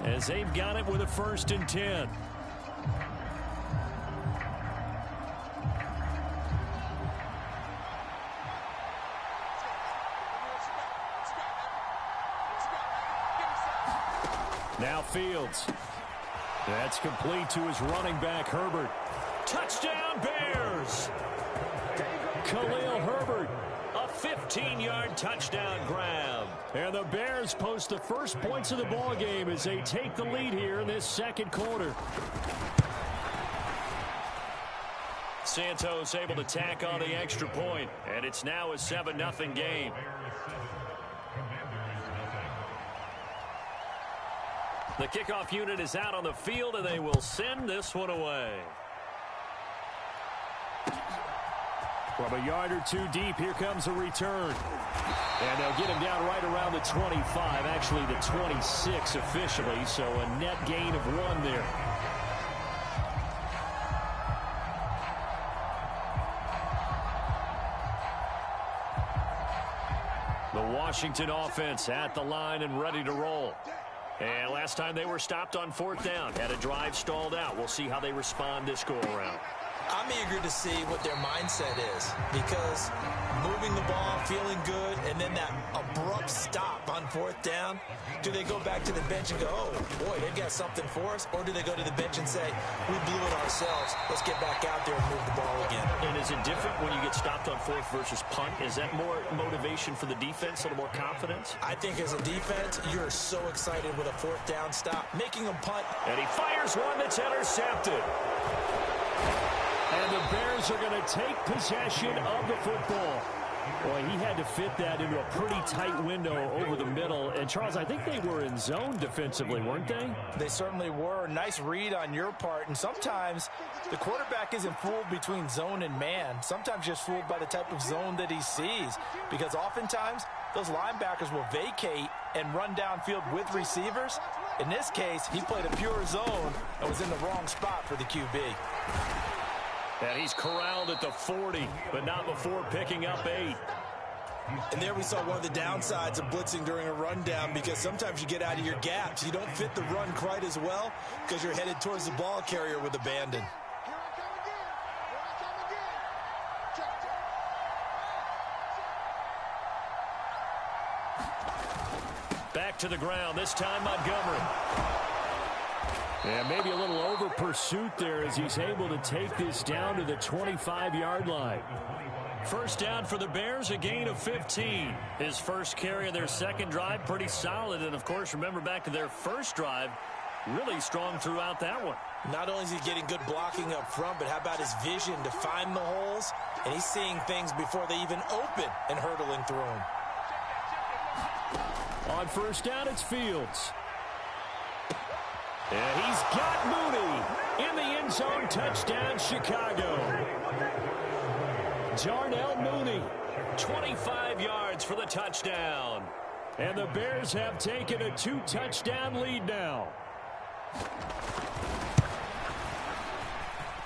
as they've got it with a 1st and 10. Now Fields. That's complete to his running back, Herbert. Touchdown, Bears! Khalil Herbert, a 15-yard touchdown grab. And the Bears post the first points of the ball game as they take the lead here in this second quarter. Santos able to tack on the extra point, and it's now a 7-0 game. The kickoff unit is out on the field, and they will send this one away. From a yard or two deep, here comes a return. And they'll get him down right around the 25, actually the 26 officially, so a net gain of 1 there. The Washington offense at the line and ready to roll. And last time they were stopped on 4th down, had a drive stalled out. We'll see how they respond this go-around. I'm eager to see what their mindset is, because moving the ball, feeling good, and then that abrupt stop on 4th down, do they go back to the bench and go, oh, boy, they've got something for us? Or do they go to the bench and say, we blew it ourselves, let's get back out there and move the ball again? And is it different when you get stopped on 4th versus punt? Is that more motivation for the defense, a little more confidence? I think as a defense, you're so excited with a 4th down stop, making them punt. And he fires one that's intercepted. And the Bears are going to take possession of the football. Boy, he had to fit that into a pretty tight window over the middle. And, Charles, I think they were in zone defensively, weren't they? They certainly were. Nice read on your part. And sometimes the quarterback isn't fooled between zone and man. Sometimes just fooled by the type of zone that he sees. Because oftentimes those linebackers will vacate and run downfield with receivers. In this case, he played a pure zone and was in the wrong spot for the QB. And he's corralled at the 40, but not before picking up 8. And there we saw one of the downsides of blitzing during a rundown, because sometimes you get out of your gaps. You don't fit the run quite as well because you're headed towards the ball carrier with abandon. Back to the ground, this time Montgomery. And maybe a little over pursuit there as he's able to take this down to the 25-yard line. First down for the Bears, a gain of 15. His first carry of their second drive, pretty solid. And, of course, remember back to their first drive, really strong throughout that one. Not only is he getting good blocking up front, but how about his vision to find the holes? And he's seeing things before they even open and hurdling through them. On first down, it's Fields. And he's got Mooney in the end zone. Touchdown, Chicago. Darnell Mooney, 25 yards for the touchdown. And the Bears have taken a 2-touchdown lead now.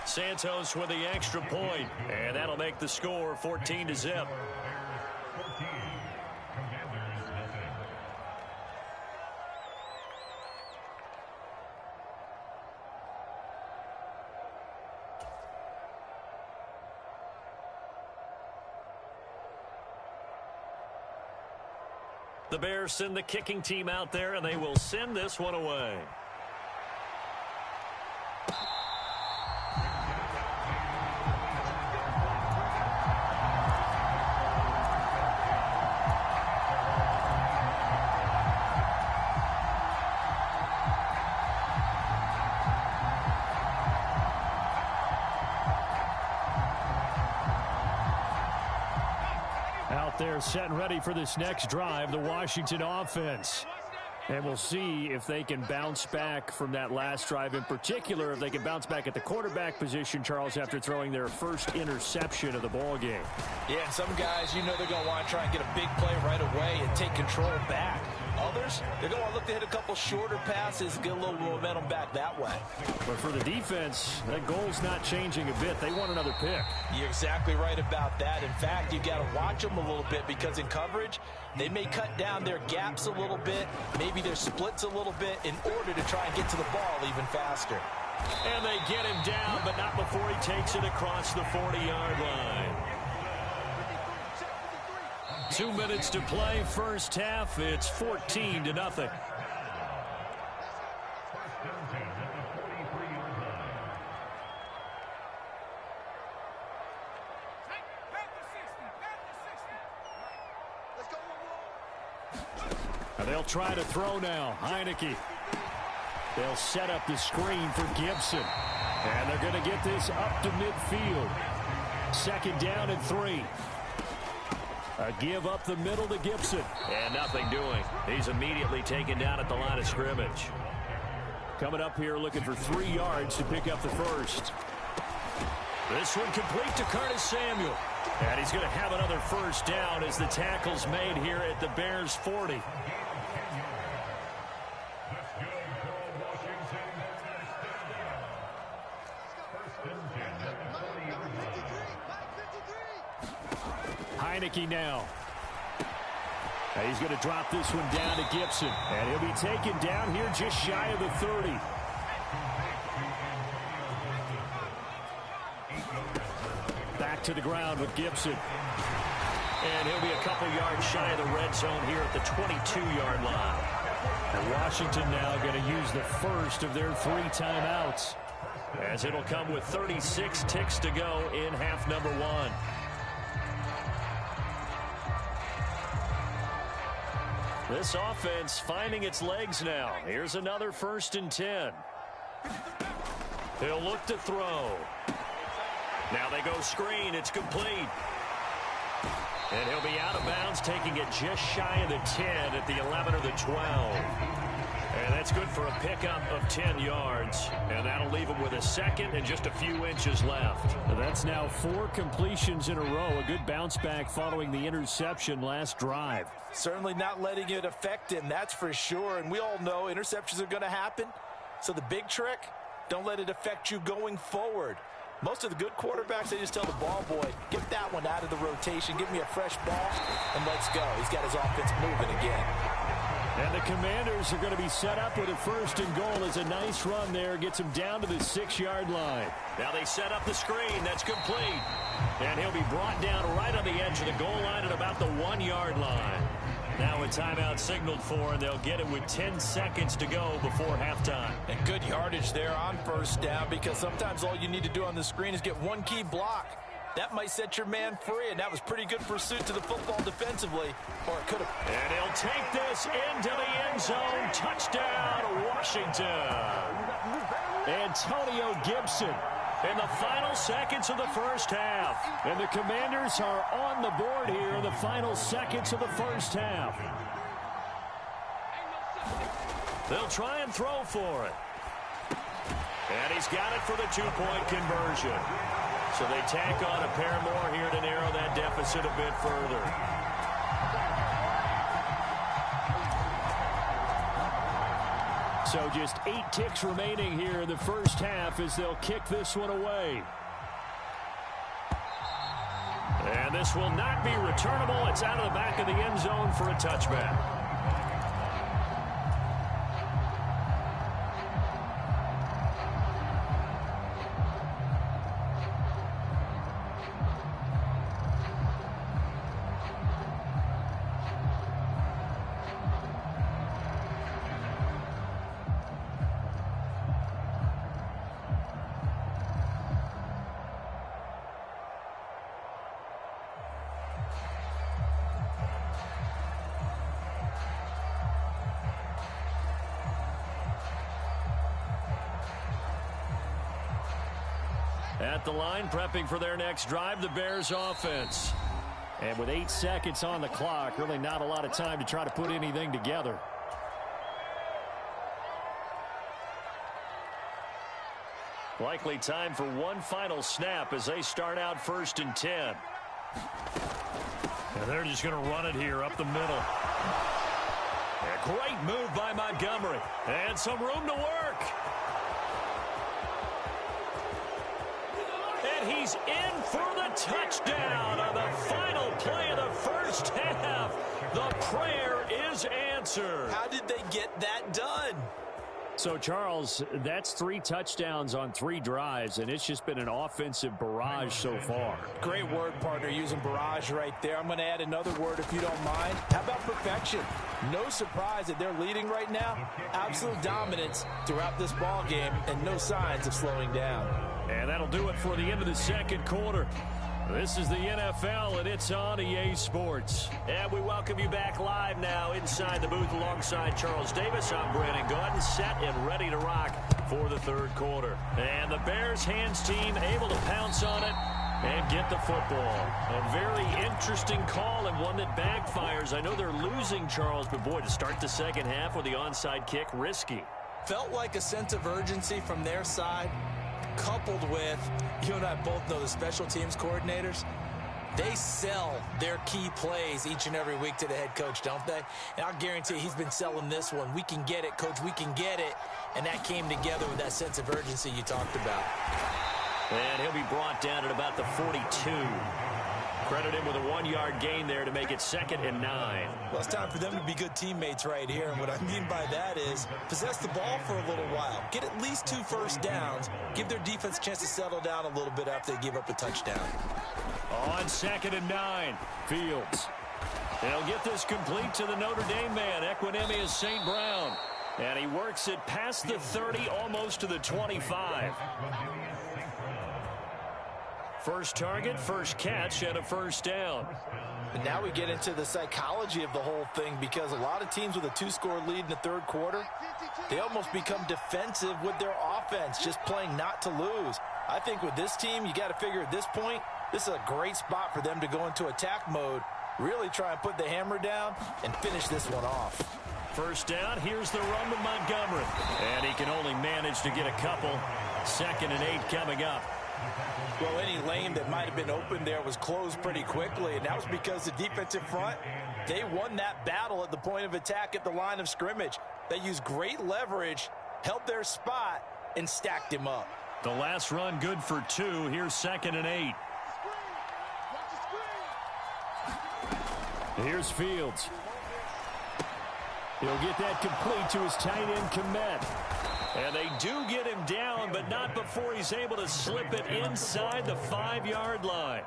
Santos with the extra point, and that'll make the score 14-0. The Bears send the kicking team out there, and they will send this one away. They're set and ready for this next drive, the Washington offense. And we'll see if they can bounce back from that last drive, in particular, if they can bounce back at the quarterback position, Charles, after throwing their first interception of the ball game. Yeah, and some guys, you know they're going to want to try and get a big play right away and take control back. Others, offense? They're going to look to hit a couple shorter passes, get a little momentum back that way. But for the defense, that goal's not changing a bit. They want another pick. You're exactly right about that. In fact, you got to watch them a little bit because in coverage, they may cut down their gaps a little bit, maybe their splits a little bit in order to try and get to the ball even faster. And they get him down, but not before he takes it across the 40-yard line. 2 minutes to play, first half. It's 14-0. They'll try to throw now. Heineke. They'll set up the screen for Gibson. And they're going to get this up to midfield. Second down and 3. A give up the middle to Gibson. And nothing doing. He's immediately taken down at the line of scrimmage. Coming up here looking for 3 yards to pick up the first. This one complete to Curtis Samuel. And he's going to have another first down as the tackle's made here at the Bears 40. Heineke now. He's going to drop this one down to Gibson. And he'll be taken down here just shy of the 30. Back to the ground with Gibson. And he'll be a couple yards shy of the red zone here at the 22-yard line. And Washington now going to use the first of their 3 timeouts, as it'll come with 36 ticks to go in half number 1. This offense finding its legs now. Here's another 1st and 10. He'll look to throw. Now they go screen. It's complete. And he'll be out of bounds, taking it just shy of the 10 at the 11 or the 12. And that's good for a pickup of 10 yards. And that'll leave him with a second and just a few inches left. That's now 4 completions in a row. A good bounce back following the interception last drive. Certainly not letting it affect him, that's for sure. And we all know interceptions are going to happen. So the big trick, don't let it affect you going forward. Most of the good quarterbacks, they just tell the ball boy, get that one out of the rotation, give me a fresh ball, and let's go. He's got his offense moving again. And the Commanders are going to be set up with a 1st and goal as a nice run there. Gets him down to the 6-yard line. Now they set up the screen. That's complete. And he'll be brought down right on the edge of the goal line at about the 1-yard line. Now a timeout signaled for, and they'll get it with 10 seconds to go before halftime. And good yardage there on 1st down, because sometimes all you need to do on the screen is get one key block. That might set your man free, and that was pretty good pursuit to the football defensively, or it could have. And he'll take this into the end zone. Touchdown, Washington. Antonio Gibson in the final seconds of the first half. And the Commanders are on the board here in the final seconds of the first half. They'll try and throw for it. And he's got it for the 2-point conversion. So they tack on a pair more here to narrow that deficit a bit further. So just 8 ticks remaining here in the first half as they'll kick this one away. And this will not be returnable. It's out of the back of the end zone for a touchback. At the line, prepping for their next drive, the Bears offense. And with 8 seconds on the clock, really not a lot of time to try to put anything together. Likely time for one final snap as they start out 1st and 10. And they're just going to run it here up the middle. A great move by Montgomery. And some room to work. And he's in for the touchdown on the final play of the first half. The prayer is answered. How did they get that done? So, Charles, that's 3 touchdowns on 3 drives, and it's just been an offensive barrage so far. Great word, partner, using barrage right there. I'm going to add another word if you don't mind. How about perfection? No surprise that they're leading right now. Absolute dominance throughout this ball game and no signs of slowing down. And that'll do it for the end of the second quarter. This is the NFL, and it's on EA Sports. And we welcome you back live now inside the booth alongside Charles Davis. I'm Brandon Gaudin, set and ready to rock for the third quarter. And the Bears hands team able to pounce on it and get the football. A very interesting call and one that backfires. I know they're losing, Charles, but boy, to start the second half with the onside kick, risky. Felt like a sense of urgency from their side, coupled with, you and I both know the special teams coordinators, they sell their key plays each and every week to the head coach, don't they? And I'll guarantee he's been selling this one. We can get it, coach, we can get it. And that came together with that sense of urgency you talked about. And he'll be brought down at about the 42. Credit him with a 1-yard gain there to make it 2nd and 9. Well, it's time for them to be good teammates right here. And what I mean by that is possess the ball for a little while. Get at least 2 first downs. Give their defense a chance to settle down a little bit after they give up a touchdown. On 2nd and 9, Fields. They'll get this complete to the Notre Dame man, Equanimeous St. Brown. And he works it past the 30, almost to the 25. First target, first catch, and a first down. And now we get into the psychology of the whole thing, because a lot of teams with a 2-score lead in the third quarter, they almost become defensive with their offense, just playing not to lose. I think with this team, you got to figure at this point, this is a great spot for them to go into attack mode, really try and put the hammer down and finish this one off. First down, here's the run to Montgomery. And he can only manage to get a couple. 2nd and 8 coming up. Well, any lane that might have been open there was closed pretty quickly, and that was because the defensive front, they won that battle at the point of attack at the line of scrimmage. They used great leverage, held their spot, and stacked him up. The last run good for 2. Here's 2nd and 8. Here's Fields. He'll get that complete to his tight end, Kmet. And they do get him down, but not before he's able to slip it inside the 5-yard line.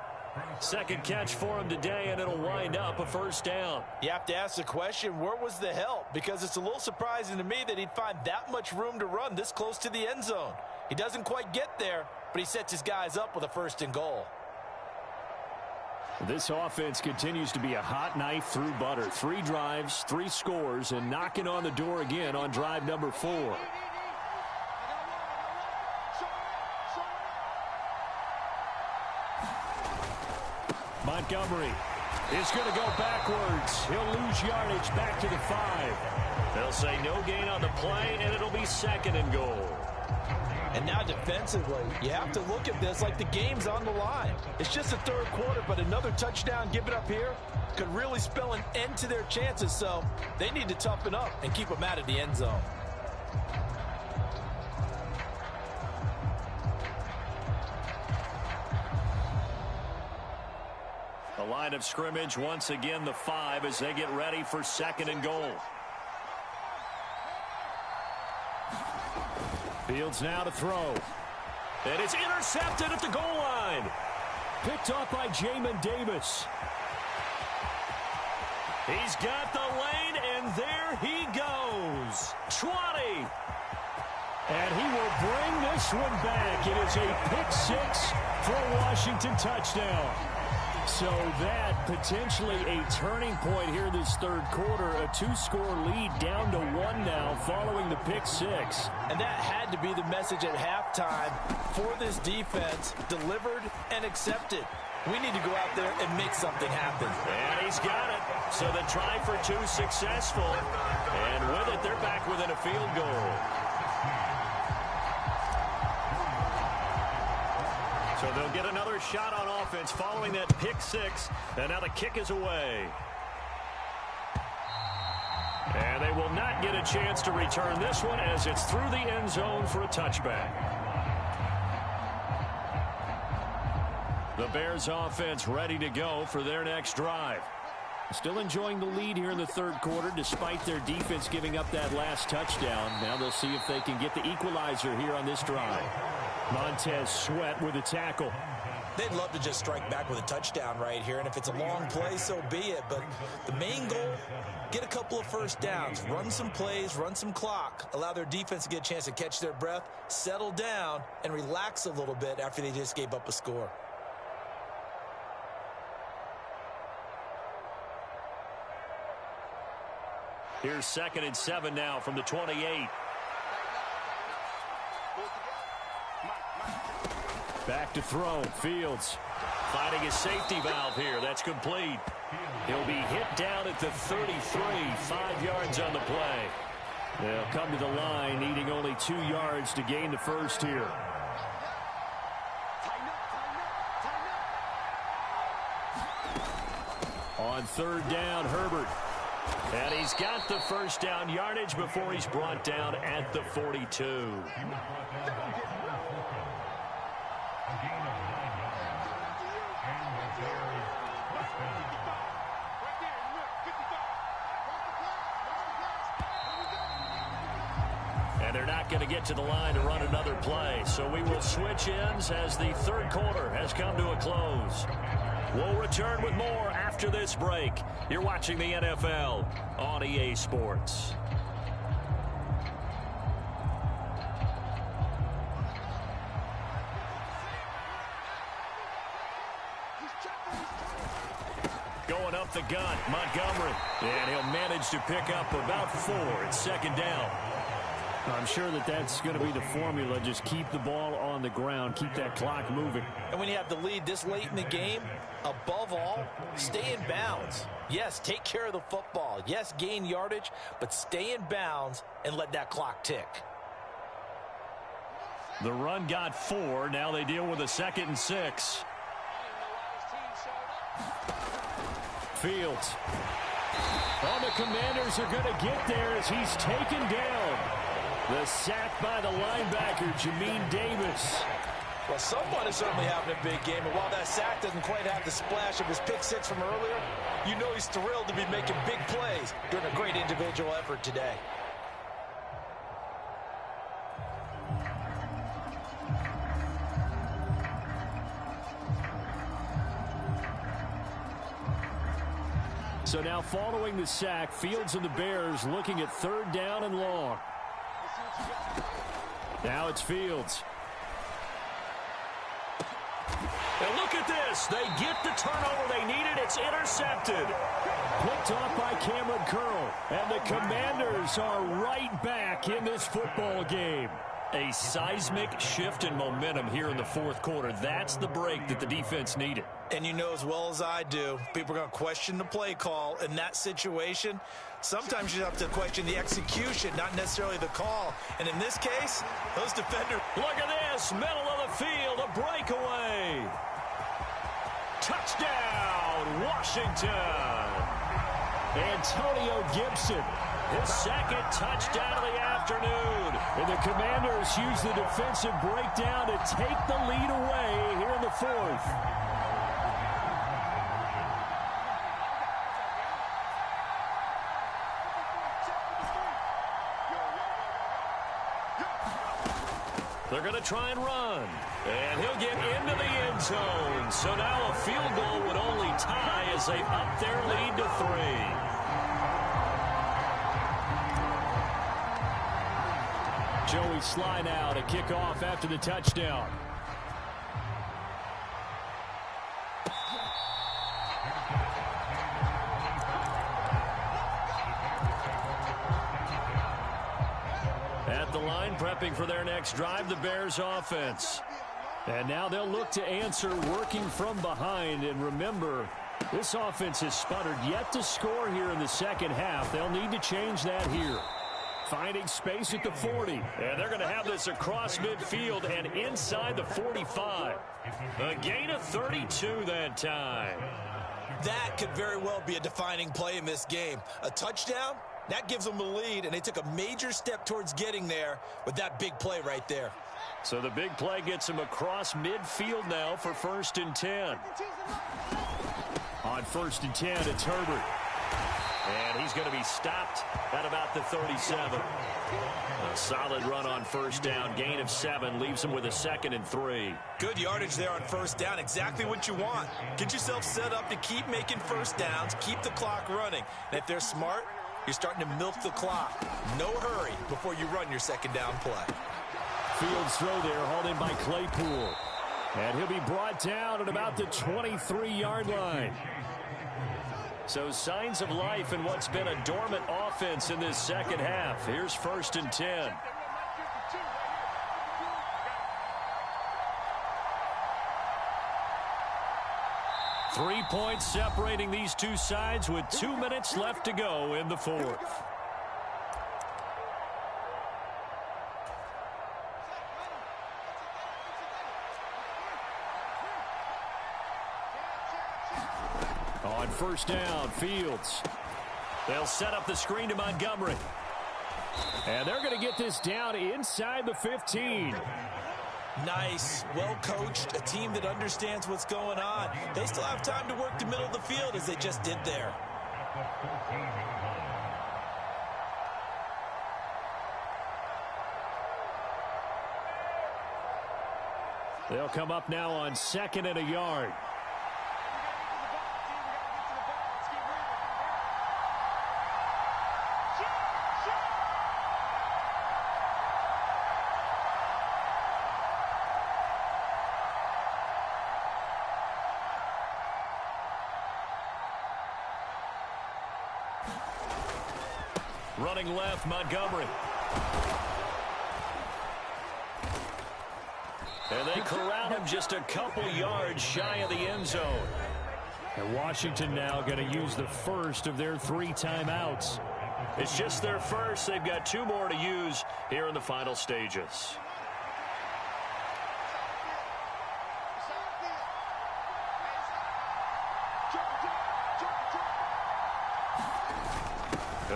Second catch for him today, and it'll wind up a first down. You have to ask the question, where was the help? Because it's a little surprising to me that he'd find that much room to run this close to the end zone. He doesn't quite get there, but he sets his guys up with a 1st and goal. This offense continues to be a hot knife through butter. 3 drives, 3 scores, and knocking on the door again on drive number 4. Montgomery is going to go backwards. He'll lose yardage back to the 5. They'll say no gain on the play, and it'll be 2nd and goal. And now defensively, you have to look at this like the game's on the line. It's just the third quarter, but another touchdown given up here could really spell an end to their chances, so they need to toughen up and keep them out of the end zone. The line of scrimmage, once again, the 5 as they get ready for 2nd and goal. Fields now to throw. And it's intercepted at the goal line. Picked off by Jamin Davis. He's got the lane, and there he goes. 20. And he will bring this one back. It is a pick-6 for a Washington touchdown. So that potentially a turning point here this third quarter. A 2-score lead down to 1 now following the pick-6. And that had to be the message at halftime for this defense. Delivered and accepted. We need to go out there and make something happen. And he's got it. So the try for 2 successful. And with it, they're back within a field goal. So they'll get another shot on offense following that pick-6. And now the kick is away. And they not get a chance to return this one as it's through the end zone for a touchback. The Bears offense ready to go for their next drive. Still enjoying the lead here in the third quarter despite their defense giving up that last touchdown. Now they'll see if they can get the equalizer here on this drive. Montez Sweat with a tackle. They'd love to just strike back with a touchdown right here, and if it's a long play, so be it. But the main goal, get a couple of first downs, run some plays, run some clock, allow their defense to get a chance to catch their breath, settle down, and relax a little bit after they just gave up a score. Here's 2nd and 7 now from the 28. Back to throw. Fields finding his safety valve here. That's complete. He'll be hit down at the 33. 5 yards on the play. They'll come to the line needing only 2 yards to gain the first here. On 3rd down, Herbert. And he's got the first down yardage before he's brought down at the 42. And they're not going to get to the line to run another play. So we will switch ends as the third quarter has come to a close. We'll return with more after this break. You're watching the NFL on EA Sports. Going up the gut, Montgomery. And he'll manage to pick up about 4. It's 2nd down. I'm sure that that's going to be the formula. Just keep the ball on the ground. Keep that clock moving. And when you have the lead this late in the game, above all, stay in bounds. Yes, take care of the football. Yes, gain yardage, but stay in bounds and let that clock tick. The run got 4. Now they deal with a 2nd and 6. Fields. Oh, the Commanders are going to get there as he's taken down. The sack by the linebacker, Jamin Davis. Well, someone is certainly having a big game, and while that sack doesn't quite have the splash of his pick six from earlier, you know he's thrilled to be making big plays during a great individual effort today. So now following the sack, Fields and the Bears looking at 3rd down and long. Now it's Fields. And look at this. They get the turnover they needed. It's intercepted. Picked off by Cameron Curl. And the Commanders are right back in this football game. A seismic shift in momentum here in the 4th quarter. That's the break that the defense needed. And you know as well as I do, people are going to question the play call in that situation. Sometimes you have to question the execution, not necessarily the call. And in this case, those defenders... Look at this, middle of the field, a breakaway. Touchdown, Washington. Antonio Gibson, his 2nd touchdown of the afternoon. And the Commanders use the defensive breakdown to take the lead away here in the 4th. They're going to try and run. And he'll get into the end zone. So now a field goal would only tie as they up their lead to 3. Joey Sly now to kick off after the touchdown. At the line, prepping for their next drive, the Bears offense. And now they'll look to answer working from behind. And remember, this offense has sputtered yet to score here in the 2nd half. They'll need to change that here. Finding space at the 40. And they're going to have this across midfield and inside the 45. A gain of 32 that time. That could very well be a defining play in this game. A touchdown? That gives them the lead, and they took a major step towards getting there with that big play right there. So the big play gets him across midfield now for 1st and 10. On 1st and 10, it's Herbert. And he's going to be stopped at about the 37. A solid run on 1st down. Gain of 7 leaves him with a 2nd and 3. Good yardage there on 1st down. Exactly what you want. Get yourself set up to keep making 1st downs. Keep the clock running. And if they're smart, you're starting to milk the clock. No hurry before you run your 2nd down play. Fields throw there, hauled in by Claypool. And he'll be brought down at about the 23-yard line. So signs of life in what's been a dormant offense in this second half. Here's 1st and 10. Three points separating these two sides with 2 minutes left to go in the fourth. On 1st down, Fields. They'll set up the screen to Montgomery. And they're going to get this down inside the 15. Nice, well coached, a team that understands what's going on. They still have time to work the middle of the field as they just did there. They'll come up now on 2nd and a yard. Running left, Montgomery. And they corral him just a couple yards shy of the end zone. And Washington now going to use the first of their 3 timeouts. It's just their first. They've got 2 more to use here in the final stages.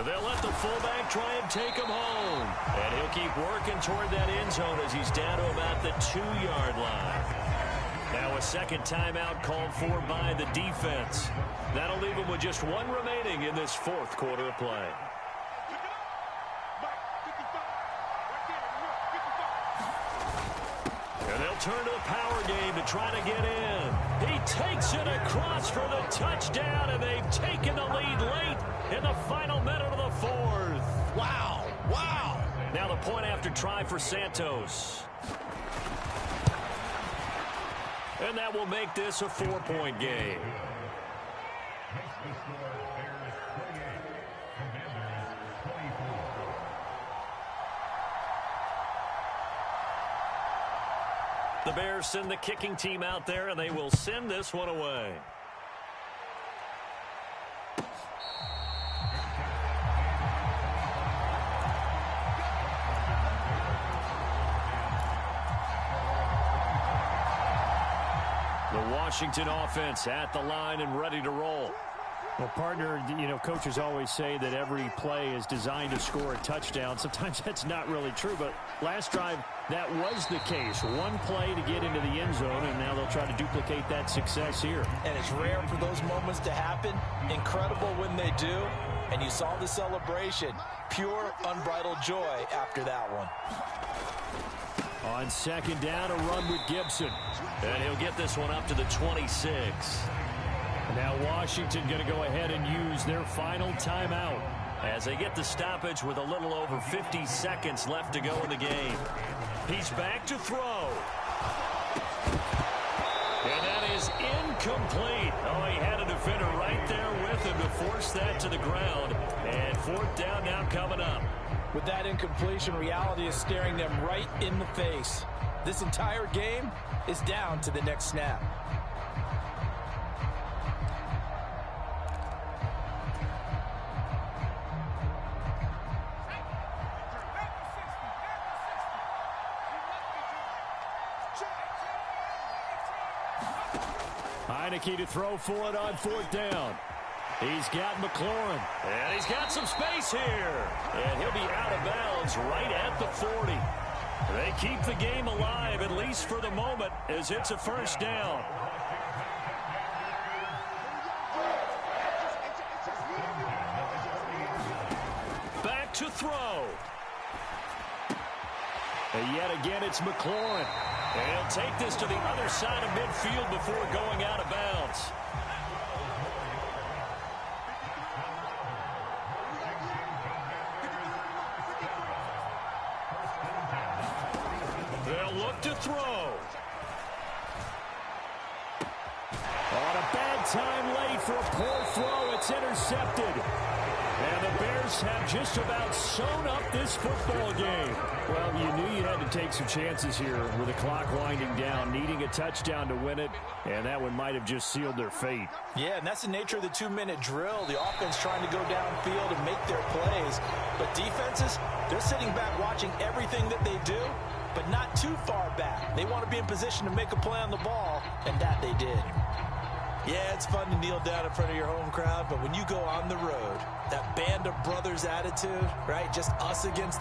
They'll let the fullback try and take him home. And he'll keep working toward that end zone as he's down to about the 2-yard line. Now a second timeout called for by the defense. That'll leave him with just 1 remaining in this 4th quarter of play. And they'll turn to the power game to try to get in. He takes it across for the touchdown, and they've taken the lead late in the final minute of the 4th. Wow, wow. Now the point after try for Santos. And that will make this a 4-point game. The Bears send the kicking team out there, and they will send this one away. The Washington offense at the line and ready to roll. Well, partner, you know, coaches always say that every play is designed to score a touchdown. Sometimes that's not really true, but last drive, that was the case. 1 play to get into the end zone, and now they'll try to duplicate that success here. And it's rare for those moments to happen. Incredible when they do. And you saw the celebration. Pure, unbridled joy after that one. On 2nd down, a run with Gibson. And he'll get this one up to the 26. Now Washington going to go ahead and use their final timeout as they get the stoppage with a little over 50 seconds left to go in the game. He's back to throw. And that is incomplete. Oh, he had a defender right there with him to force that to the ground. And 4th down now coming up. With that incompletion, reality is staring them right in the face. This entire game is down to the next snap. Heineke to throw for it on 4th down. He's got McLaurin. And he's got some space here. And he'll be out of bounds right at the 40. They keep the game alive, at least for the moment, as it's a first down. Back to throw. And yet again, it's McLaurin. And he'll take this to the other side of midfield before going out of bounds. They'll look to throw. On a bad time late for a poor throw. It's intercepted. And the Bears have just about sewn up this football game. Well, you knew you had to take some chances here with the clock winding down, needing a touchdown to win it, and that one might have just sealed their fate. Yeah, and that's the nature of the 2-minute drill. The offense trying to go downfield and make their plays. But defenses, they're sitting back watching everything that they do, but not too far back. They want to be in position to make a play on the ball, and that they did. Yeah, it's fun to kneel down in front of your home crowd, but when you go on the road, that band of brothers attitude, right, just us against...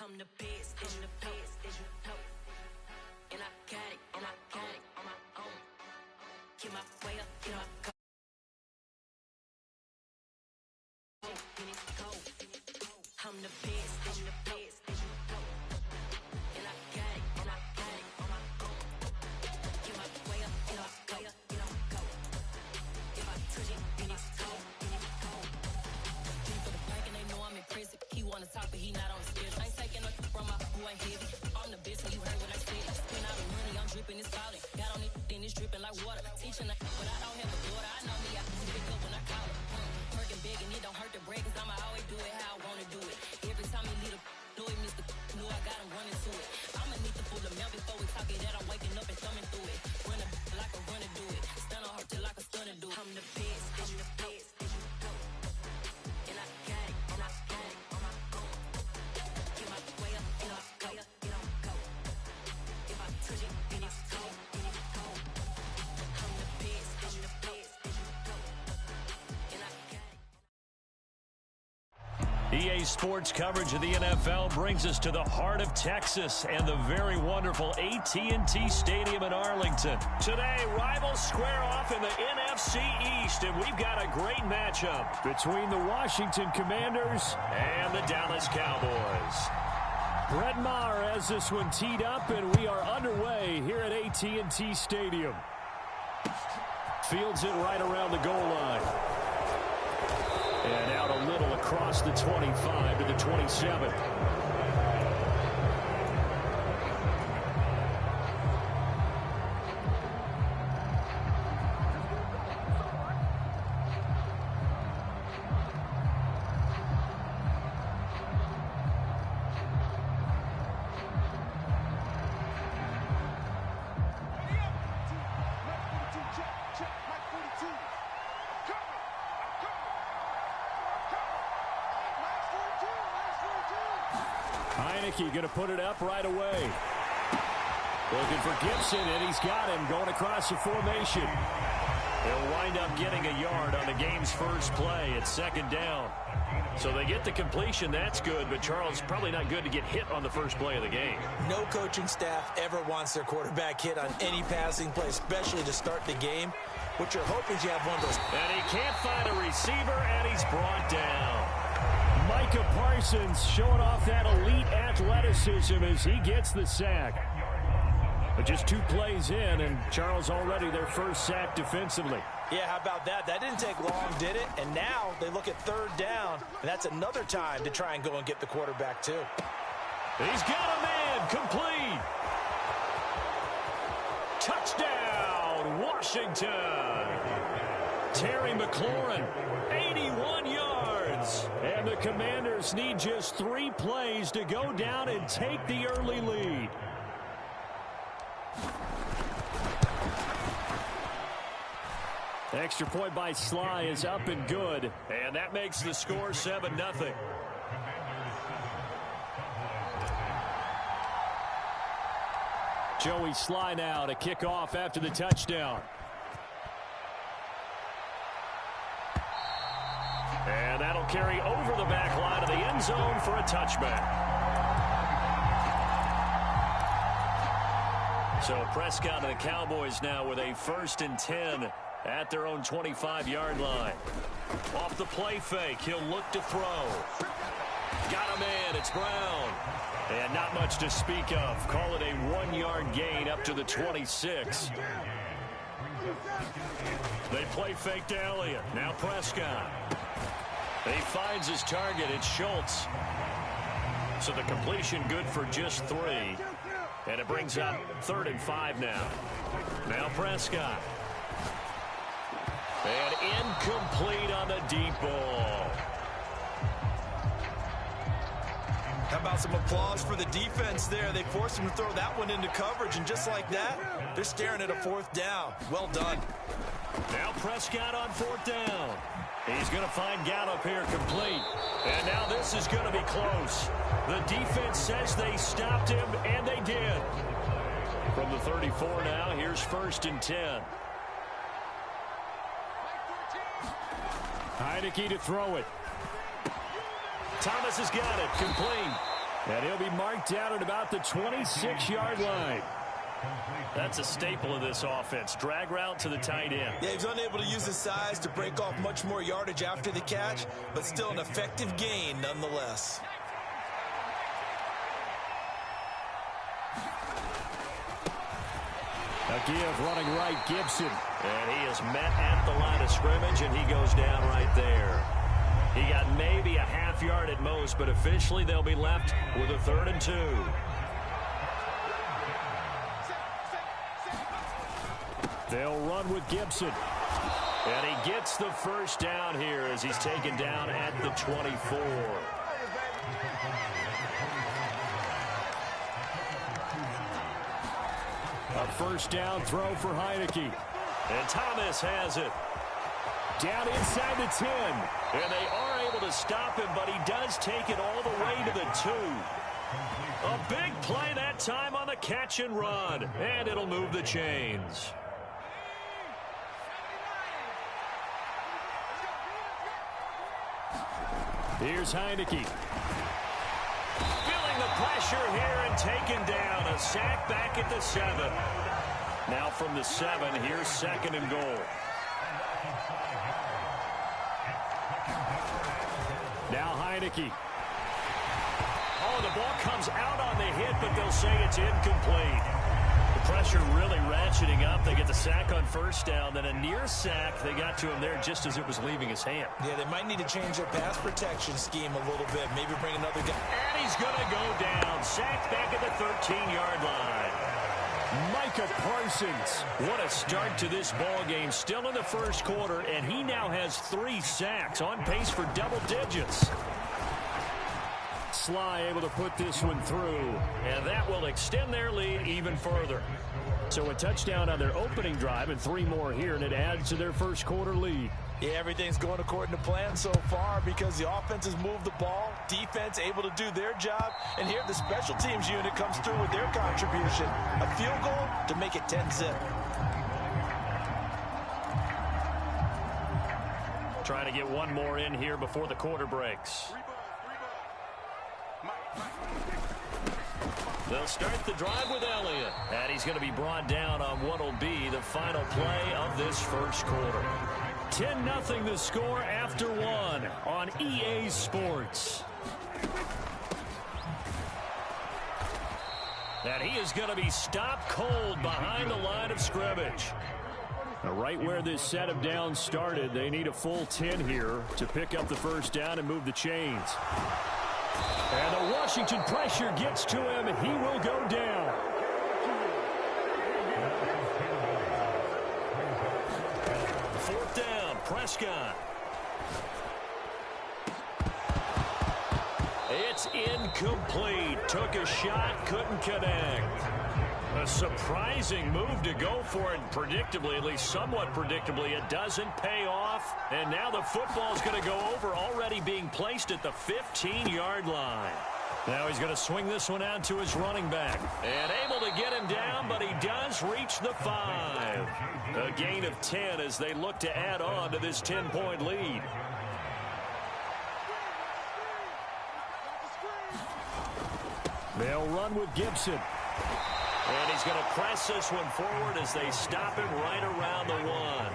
I'm the best, and the best, as you know. And I got it, on my own. Get my way up, get my go. I'm the best, and the best, as you know. And I got it, on my own. Get my way up, get my go. If I touch it, then it's cold, Deep for the bank and they know I'm impressive. He wanna talk, but he not on the schedule. I ain't taking nothing from my boy heavy. I'm the best, and you heard what I said. Spend all the money, I'm dripping, it's falling. Got on it, then it's dripping like water. Teaching, but I don't have a daughter. I know me, I can pick up when I call it. Working big, and it don't hurt to break, cause I'ma always do it how I wanna do it. Every time he lead a know it, Mr. Know I got him running to it. I'ma need to pull the mail before we talk it that I'm waking up and thumbing through it. Run a like a runner do it. Stun on her till like a stunner do it. I'm the best, and the best, as you know. And I got it, on my own. Get my way up, get my go. If I touch it, then it's cold, I'm the best, and the best, as you know. And I got it. EA Sports coverage of the NFL brings us to the heart of Texas and the very wonderful AT&T Stadium in Arlington. Today, rivals square off in the NFC East, and we've got a great matchup between the Washington Commanders and the Dallas Cowboys. Brett Maher has this one teed up, and we are underway here at AT&T Stadium. Fields it right around the goal line. And out a little across the 25 to the 27. Heineke going to put it up right away. Looking for Gibson, and he's got him going across the formation. They'll wind up getting a yard on the game's first play. It's second down. So they get the completion. That's good, but Charles, probably not good to get hit on the first play of the game. No coaching staff ever wants their quarterback hit on any passing play, especially to start the game. What you're hoping is you have one of those. And he can't find a receiver, and he's brought down. Micah Parsons showing off that elite athleticism as he gets the sack. But just 2 plays in, and Charles already their first sack defensively. Yeah, how about that? That didn't take long, did it? And now they look at third down, and that's another time to try and go and get the quarterback, too. He's got a man complete. Touchdown, Washington. Terry McLaurin, 81 yards. And the Commanders need just 3 plays to go down and take the early lead. Extra point by Sly is up and good. And that makes the score 7-0. Joey Sly now to kick off after the touchdown. And that'll carry over the back line of the end zone for a touchback. So Prescott and the Cowboys now with a 1st and 10 at their own 25-yard line. Off the play fake, he'll look to throw. Got him in, it's Brown. And not much to speak of. Call it a 1-yard gain up to the 26. They play fake to Elliott. Now Prescott. He finds his target. It's Schultz. So the completion good for just 3. And it brings up 3rd and 5 now. Now Prescott. And incomplete on the deep ball. How about some applause for the defense there? They forced him to throw that one into coverage, and just like that, they're staring at a 4th down. Well done. Now Prescott on 4th down. He's going to find Gallup here complete. And now this is going to be close. The defense says they stopped him, and they did. From the 34 now, here's 1st and 10. Heinicke to throw it. Thomas has got it, complete. And he'll be marked down at about the 26-yard line. That's a staple of this offense. Drag route to the tight end. Yeah, he's unable to use his size to break off much more yardage after the catch, but still an effective gain nonetheless. A give running right, Gibson. And he is met at the line of scrimmage, and he goes down right there. He got maybe a half yard at most, but officially they'll be left with a 3rd and 2. They'll run with Gibson. And he gets the 1st down here as he's taken down at the 24. A 1st down throw for Heinicke. And Thomas has it. Down inside the 10. And they are able to stop him, but he does take it all the way to the 2. A big play that time on the catch and run. And it'll move the chains. Here's Heinicke. Feeling the pressure here and taken down. A sack back at the 7. Now from the 7, here's 2nd and goal. Now Heinicke. Oh, the ball comes out on the hit, but they'll say it's incomplete. The pressure really ratcheting up. They get the sack on 1st down, then a near sack. They got to him there just as it was leaving his hand. Yeah, they might need to change their pass protection scheme a little bit. Maybe bring another guy. And he's going to go down. Sacked back at the 13-yard line. Micah Parsons. What a start to this ball game. Still in the 1st quarter, and he now has 3 sacks, on pace for double digits. Sly able to put this one through. And that will extend their lead even further. So a touchdown on their opening drive and 3 more here, and it adds to their 1st quarter lead. Yeah, everything's going according to plan so far because the offense has moved the ball, defense able to do their job, and here the special teams unit comes through with their contribution. A field goal to make it 10-zip. Trying to get one more in here before the quarter breaks. They'll start the drive with Elliott. And he's going to be brought down on what will be the final play of this 1st quarter. 10-0 the score after 1 on EA Sports. And he is going to be stopped cold behind the line of scrimmage. Now, right where this set of downs started, they need a full 10 here to pick up the 1st down and move the chains. And the Washington pressure gets to him. He will go down. Fourth down, Prescott. It's incomplete. Took a shot, couldn't connect. A surprising move to go for it, and predictably, at least somewhat predictably, it doesn't pay off. And now the football's going to go over, already being placed at the 15-yard line. Now he's going to swing this one out to his running back. And able to get him down, but he does reach the 5. A gain of 10 as they look to add on to this 10-point lead. They'll run with Gibson. And he's going to press this one forward as they stop him right around the 1.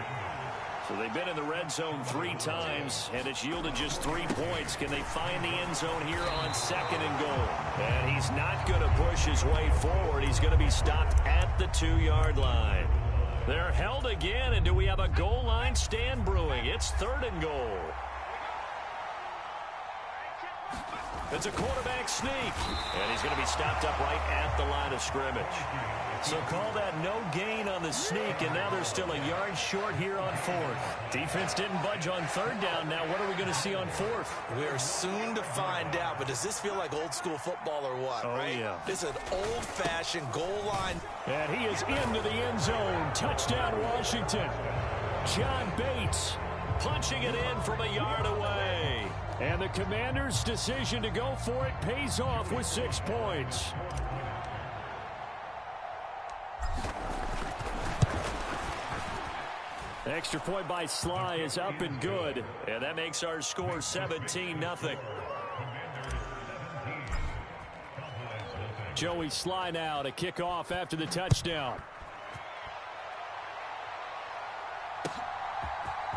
So they've been in the red zone 3 times, and it's yielded just 3 points. Can they find the end zone here on 2nd and goal? And he's not going to push his way forward. He's going to be stopped at the 2-yard line. They're held again, and do we have a goal line stand brewing? It's 3rd and goal. It's a quarterback sneak, and he's going to be stopped up right at the line of scrimmage. So call that no gain on the sneak, and now they're still a yard short here on 4th. Defense didn't budge on 3rd down. Now what are we going to see on 4th? We're soon to find out, but does this feel like old school football or what, right? Yeah. This is an old-fashioned goal line. And he is into the end zone. Touchdown, Washington. John Bates punching it in from a yard away. And the Commanders' decision to go for it pays off with 6 points. Extra point by Sly is up and good. And that makes our score 17-0. Joey Sly now to kick off after the touchdown.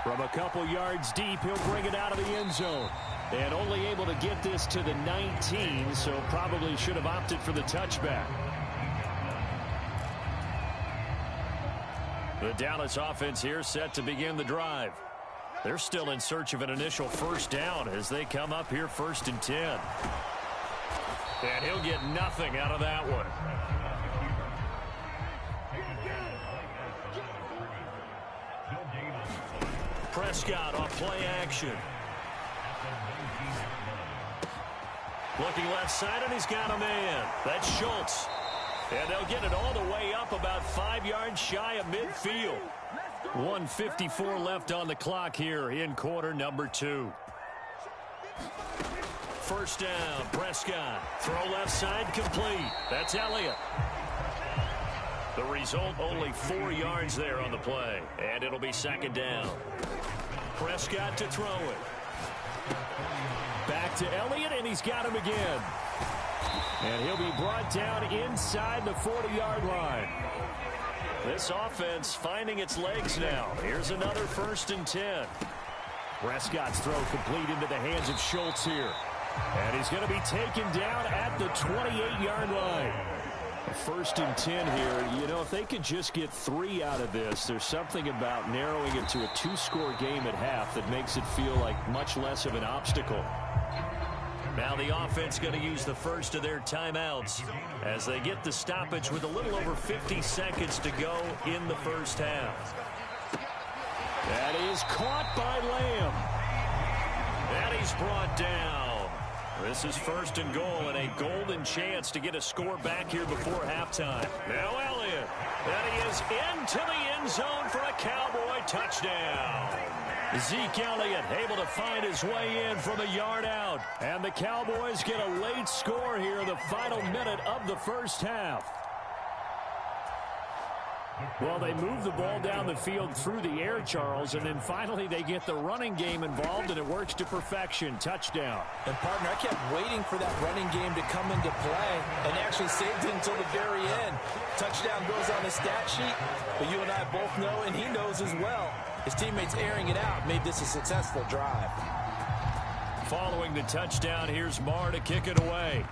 From a couple yards deep, he'll bring it out of the end zone. And only able to get this to the 19, so probably should have opted for the touchback. The Dallas offense here set to begin the drive. They're still in search of an initial first down as they come up here 1st and 10. And he'll get nothing out of that one. Prescott on play action. Looking left side, and he's got a man. That's Schultz. And they'll get it all the way up about 5 yards shy of midfield. 1:54 left on the clock here in quarter number 2. First down, Prescott. Throw left side, complete. That's Elliott. The result, only 4 yards there on the play. And it'll be 2nd down. Prescott to throw it. Back to Elliott, and he's got him again. And he'll be brought down inside the 40-yard line. This offense finding its legs now. Here's another 1st and 10. Prescott's throw complete into the hands of Schultz here. And he's going to be taken down at the 28-yard line. 1st and 10 here. You know, if they could just get 3 out of this, there's something about narrowing it to a 2-score game at half that makes it feel like much less of an obstacle. Now the offense going to use the first of their timeouts as they get the stoppage with a little over 50 seconds to go in the first half. That is caught by Lamb. And he's brought down. This is 1st and goal and a golden chance to get a score back here before halftime. Now Elliott. And he is into the end zone for a Cowboy touchdown. Zeke Elliott able to find his way in from a yard out. And the Cowboys get a late score here in the final minute of the first half. Well, they move the ball down the field through the air, Charles, and then finally they get the running game involved, and it works to perfection. Touchdown. And, partner, I kept waiting for that running game to come into play and actually saved it until the very end. Touchdown goes on the stat sheet, but you and I both know, and he knows as well, his teammates airing it out made this a successful drive. Following the touchdown, here's Marr to kick it away.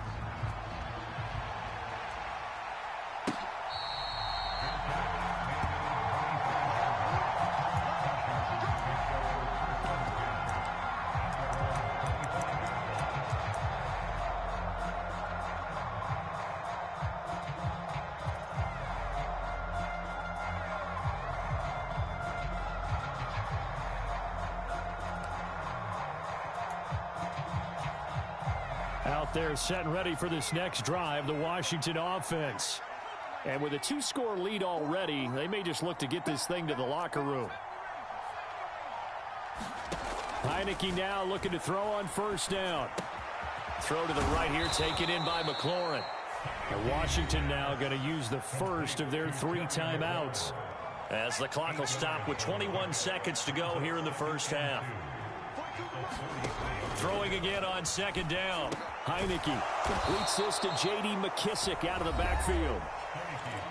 Out there set and ready for this next drive, the Washington offense. And with a 2-score lead already, they may just look to get this thing to the locker room. Heineke now looking to throw on first down. Throw to the right here, taken in by McLaurin. And Washington now going to use the first of their 3 timeouts. As the clock will stop with 21 seconds to go here in the first half. Throwing again on second down. Heineke completes this to J.D. McKissick out of the backfield.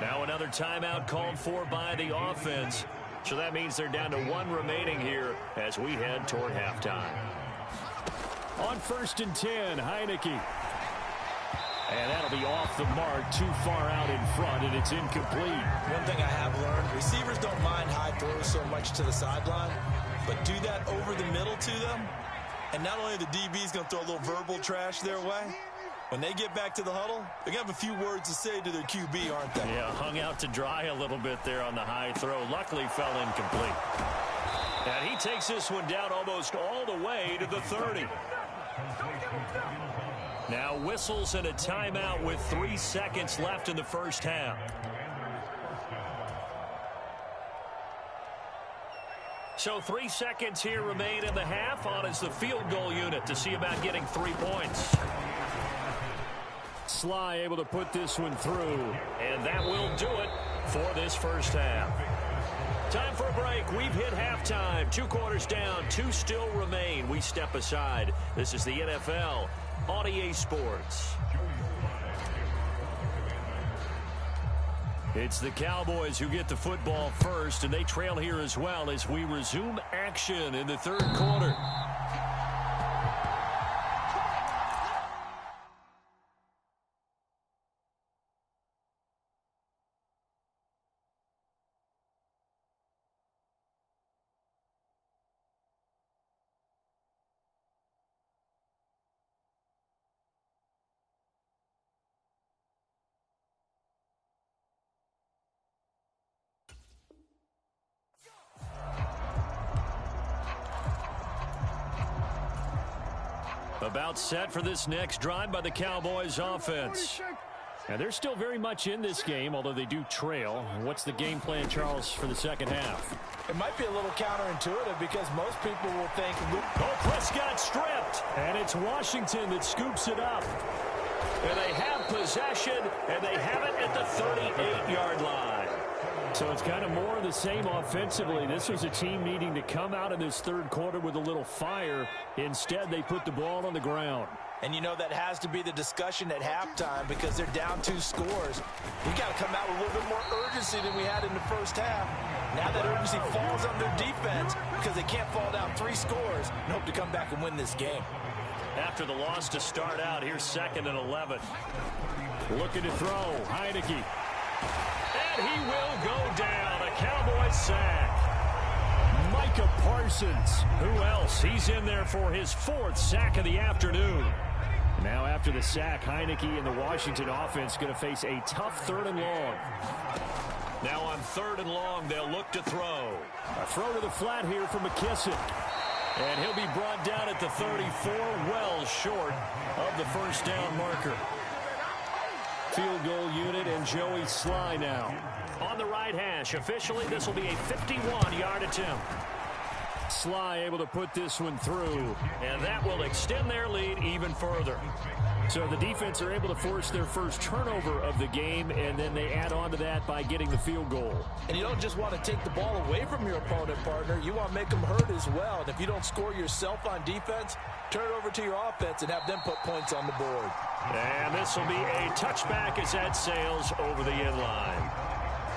Now another timeout called for by the offense. So that means they're down to 1 remaining here as we head toward halftime. On first and 10, Heineke. And that'll be off the mark, too far out in front, and it's incomplete. One thing I have learned, receivers don't mind high throws so much to the sideline, but do that over the middle to them, and not only the DB's going to throw a little verbal trash their way, when they get back to the huddle, they're going to have a few words to say to their QB, aren't they? Yeah, hung out to dry a little bit there on the high throw. Luckily fell incomplete. And he takes this one down almost all the way to the 30. Now whistles and a timeout with 3 seconds left in the first half. So 3 seconds here remain in the half. On is the field goal unit to see about getting 3 points. Sly able to put this one through, and that will do it for this first half. Time for a break. We've hit halftime. 2 quarters down, 2 still remain. We step aside. This is the NFL on EA Sports. It's the Cowboys who get the football first, and they trail here as well as we resume action in the third quarter. About set for this next drive by the Cowboys offense. And they're still very much in this game, although they do trail. What's the game plan, Charles, for the second half? It might be a little counterintuitive because most people will think, oh, Prescott stripped. And it's Washington that scoops it up. And they have possession, and they have it at the 38-yard line. So it's kind of more of the same offensively. This was a team needing to come out in this third quarter with a little fire. Instead, they put the ball on the ground. And you know that has to be the discussion at halftime because they're down 2 scores. We got to come out with a little bit more urgency than we had in the first half. Now that urgency falls on their defense because they can't fall down 3 scores and hope to come back and win this game. After the loss to start out, here's 2nd and 11. Looking to throw, Heineke. And he will go down. A Cowboys sack. Micah Parsons. Who else? He's in there for his 4th sack of the afternoon. Now after the sack, Heineke and the Washington offense going to face a tough 3rd and long. Now on 3rd and long, they'll look to throw. A throw to the flat here for McKissick. And he'll be brought down at the 34, well short of the first down marker. Field goal unit and Joey Sly now. On the right hash, officially this will be a 51-yard attempt. Sly able to put this one through, and that will extend their lead even further. So the defense are able to force their first turnover of the game, and then they add on to that by getting the field goal. And you don't just want to take the ball away from your opponent, partner. You want to make them hurt as well. And if you don't score yourself on defense, turn it over to your offense and have them put points on the board. And this will be a touchback as that sails over the end line.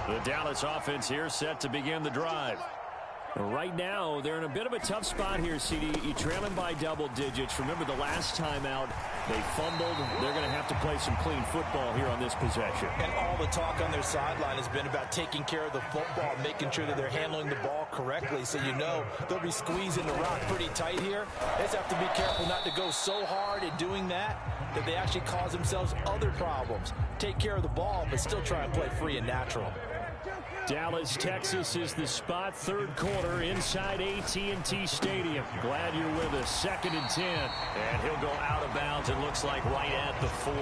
The Dallas offense here set to begin the drive. Right now, they're in a bit of a tough spot here, CD. You trail them by double digits. Remember the last time out, they fumbled. They're going to have to play some clean football here on this possession. And all the talk on their sideline has been about taking care of the football, making sure that they're handling the ball correctly. So you know they'll be squeezing the rock pretty tight here. They just have to be careful not to go so hard in doing that they actually cause themselves other problems. Take care of the ball, but still try and play free and natural. Dallas, Texas is the spot. 3rd quarter inside AT&T Stadium. Glad you're with us. 2nd and 10. And he'll go out of bounds, it looks like, right at the 40.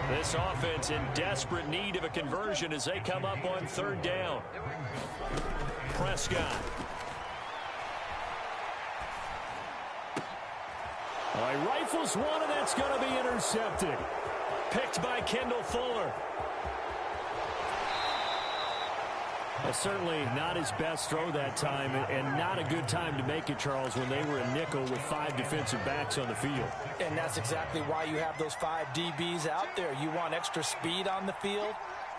This offense in desperate need of a conversion as they come up on third down. Prescott. Oh, he rifles one, and that's going to be intercepted. Picked by Kendall Fuller. Well, certainly not his best throw that time, and not a good time to make it, Charles, when they were a nickel with 5 defensive backs on the field. And that's exactly why you have those 5 DBs out there. You want extra speed on the field,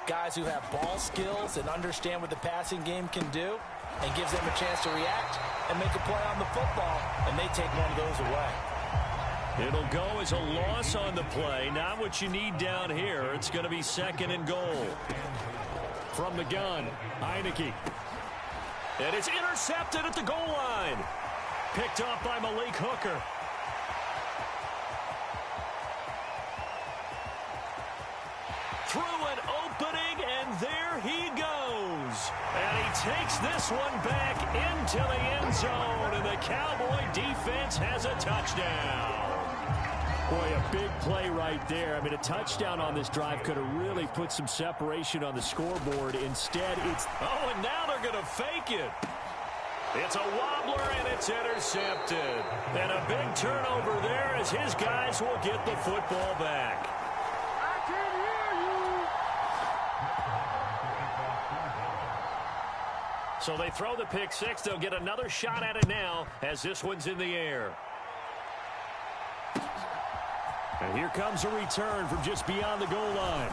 guys who have ball skills and understand what the passing game can do, and gives them a chance to react and make a play on the football, and they take one of those away. It'll go as a loss on the play. Not what you need down here. It's going to be 2nd and goal. From the gun, Heineke. And it's intercepted at the goal line. Picked up by Malik Hooker. Through an opening, and there he goes. And he takes this one back into the end zone, and the Cowboy defense has a touchdown. Boy, a big play right there. I mean, a touchdown on this drive could have really put some separation on the scoreboard. Instead, it's... Oh, and now they're going to fake it. It's a wobbler, and it's intercepted. And a big turnover there as his guys will get the football back. I can hear you. So they throw the pick six. They'll get another shot at it now as this one's in the air. And here comes a return from just beyond the goal line.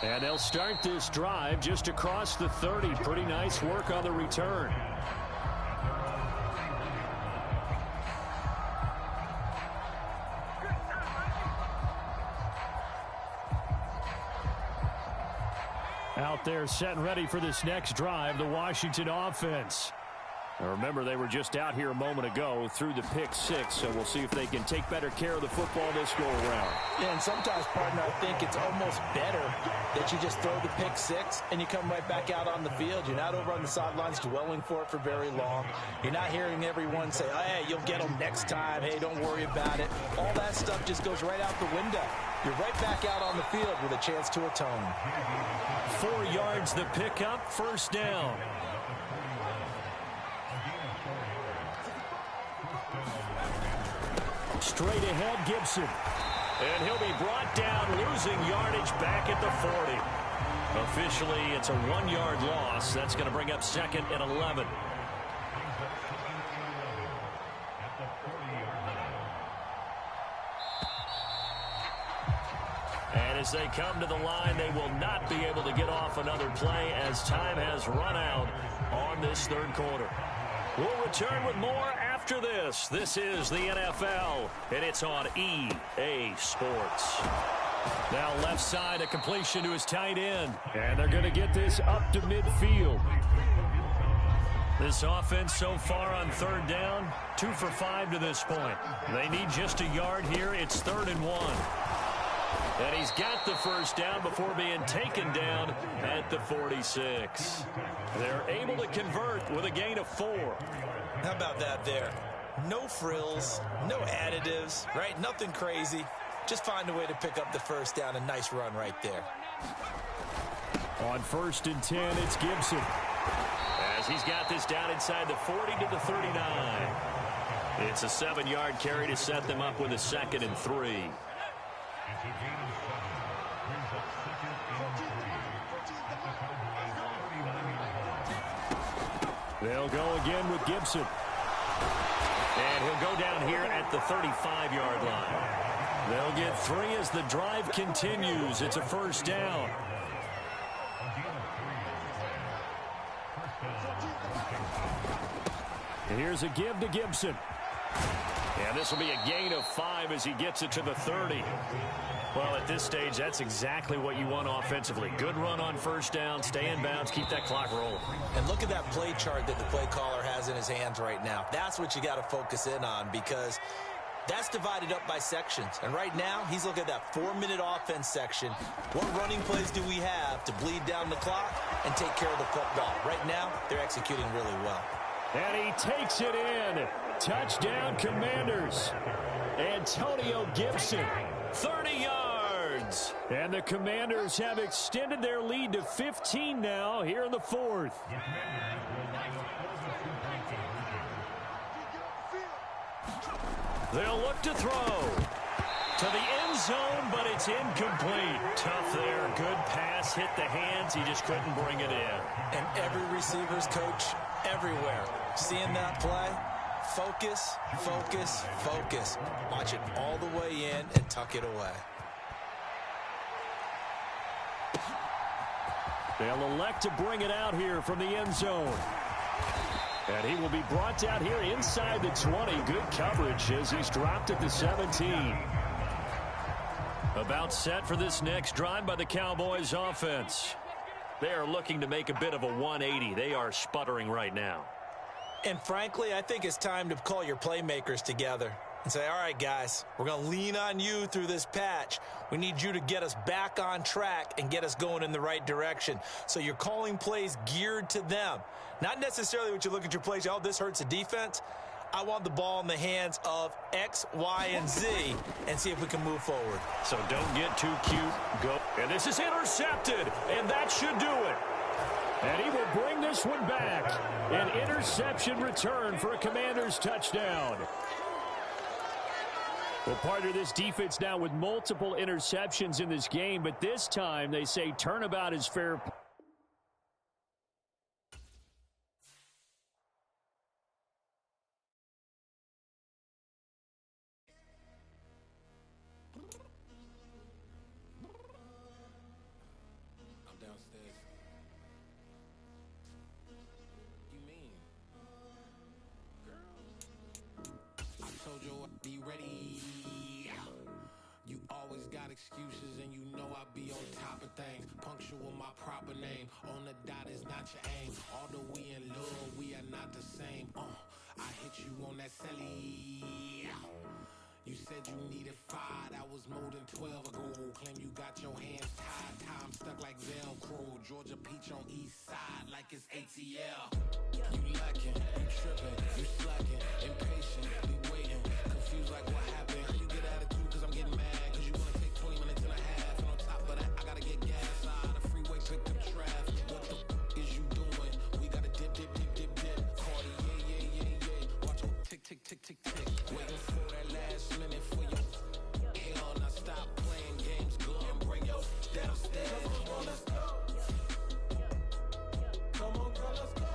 And they'll start this drive just across the 30. Pretty nice work on the return. Out there set and ready for this next drive, the Washington offense. Now remember, they were just out here a moment ago through the pick six, so we'll see if they can take better care of the football this go-around. Yeah, and sometimes, partner, I think it's almost better that you just throw the pick six and you come right back out on the field. You're not over on the sidelines dwelling for it for very long. You're not hearing everyone say, oh, hey, you'll get them next time. Hey, don't worry about it. All that stuff just goes right out the window. You're right back out on the field with a chance to atone. 4 yards the pickup, first down. Straight ahead, Gibson. And he'll be brought down, losing yardage back at the 40. Officially, it's a 1-yard loss. That's going to bring up 2nd and 11. And as they come to the line, they will not be able to get off another play as time has run out on this third quarter. We'll return with more after this. This is the NFL, and it's on EA Sports. Now left side, a completion to his tight end. And they're going to get this up to midfield. This offense so far on third down, 2 for 5 to this point. They need just a yard here. It's 3rd and 1. And he's got the first down before being taken down at the 46. They're able to convert with a gain of 4. How about that there? No frills, no additives, right? Nothing crazy. Just find a way to pick up the first down. A nice run right there. On 1st and 10, it's Gibson. As he's got this down inside the 40 to the 39. It's a 7-yard carry to set them up with a 2nd and 3. They'll go again with Gibson. And he'll go down here at the 35-yard line. They'll get 3 as the drive continues. It's a first down. Here's a give to Gibson. And this will be a gain of 5 as he gets it to the 30. Well, at this stage, that's exactly what you want offensively. Good run on first down, stay in bounds, keep that clock rolling. And look at that play chart that the play caller has in his hands right now. That's what you got to focus in on because that's divided up by sections. And right now, he's looking at that 4-minute offense section. What running plays do we have to bleed down the clock and take care of the football? Right now, they're executing really well. And he takes it in. Touchdown, Commanders. Antonio Gibson, 30 yards. yards. And the Commanders have extended their lead to 15 now here in the fourth. They'll look to throw to the end zone, but it's incomplete. Tough there. Good pass. Hit the hands. He just couldn't bring it in. And every receiver's coach everywhere. Seeing that play, focus, focus, focus. Watch it all the way in and tuck it away. They'll elect to bring it out here from the end zone. And he will be brought down here inside the 20. Good coverage as he's dropped at the 17. About set for this next drive by the Cowboys offense. They are looking to make a bit of a 180. They are sputtering right now. And frankly, I think it's time to call your playmakers together and say, all right, guys, we're going to lean on you through this patch. We need you to get us back on track and get us going in the right direction. So you're calling plays geared to them. Not necessarily what you look at your plays, oh, this hurts the defense. I want the ball in the hands of X, Y, and Z and see if we can move forward. So don't get too cute. Go. And this is intercepted, and that should do it. And he will bring this one back. An interception return for a Commanders touchdown. Well, part of this defense now with multiple interceptions in this game, but this time they say turnabout is fair. Excuses and you know I be on top of things. Punctual my proper name. On the dot is not your aim. Although we in love, we are not the same. I hit you on that celly. You said you needed 5. That was more than 12 ago. Claim you got your hands tied. Time stuck like Velcro. Georgia Peach on east side like it's ATL. You lacking, you tripping, you slacking, impatient, be waiting, confused like what happened. How you get attitude cause I'm getting mad. Cause you wanna take 20 minutes and a half. And on top of that, I gotta get gas. Side of freeway, pick up traffic. What the is you doing? We gotta dip, dip, dip, dip, dip. Cardi, yeah. Watch your tick, tick, tick, tick, tick. Waiting for that last minute for your hell. Now stop playing games. Go and bring your downstairs. Come on, let's go. Come on, girl, let's go.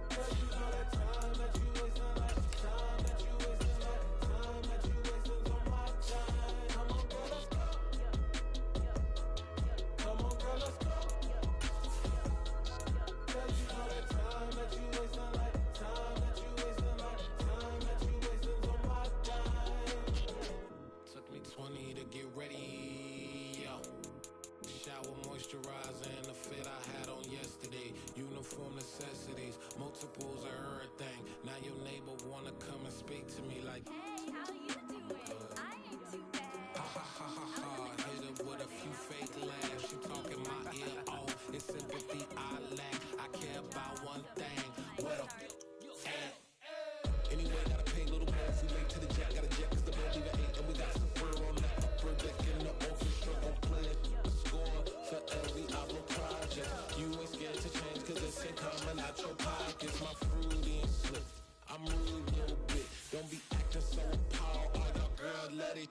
Girl, you know that time that you wasting, like time that you wasting, like time that you wasting on my time. Come on, girl, let's go. Come on, girl, let's go. Girl, you know that time that you wasting, like time that you wasting, like time that you wasting on my time. Took me 20 to get ready. Shower moisturizer and the fit I had on yesterday. Uniform necessities, multiples of everything. Now your neighbor wanna come and speak to me like, hey, how you doing? I ain't too bad. ha ha ha ha ha. Hit her with a few fake laughs. She talking my ear off. It's sympathy I lack. I care about one thing. What a at. Anyway, gotta pay a little more. If we late to the jack, gotta jet cause the boat leave at 8. And we got some fur on that upper deck in the office. Sure gon' play it. Score for every album project. You ain't scared to change cause it's ain't coming out your pockets. My fruity and slip. I'm rude a little bit. Don't be acting so appalled. Oh, your girl, let it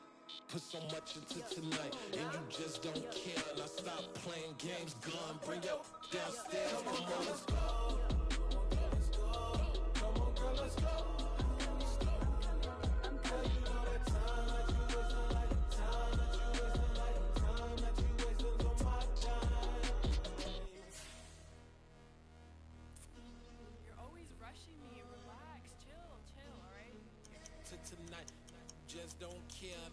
put so much into tonight. And you just don't care. Now stop playing games. Gun, bring your downstairs. Come on, let's go. Come on, girl, let's go. Girl, you know that time that you wasting, like time that you wasting, like time that you wasting on my time. You're always rushing me. Relax, chill, all right? To tonight, just don't care.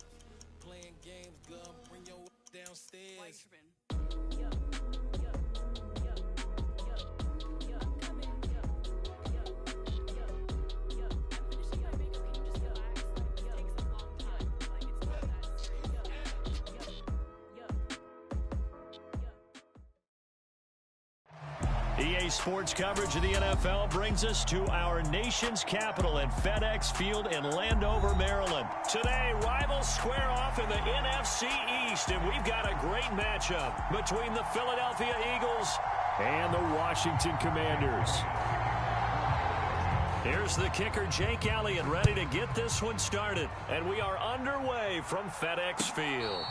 Playing games, gun, bring your downstairs. White tripping. EA Today's sports coverage of the NFL brings us to our nation's capital at FedEx Field in Landover, Maryland. Today, rivals square off in the NFC East, and we've got a great matchup between the Philadelphia Eagles and the Washington Commanders. Here's the kicker, Jake Elliott, ready to get this one started. And we are underway from FedEx Field.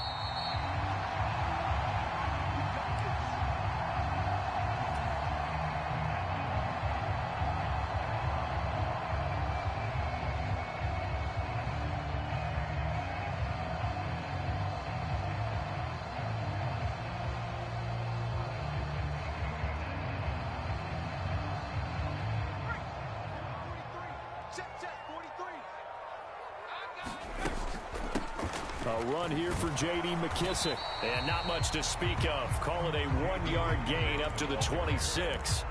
A run here for J.D. McKissic. And not much to speak of. Call it a 1-yard gain up to the 26.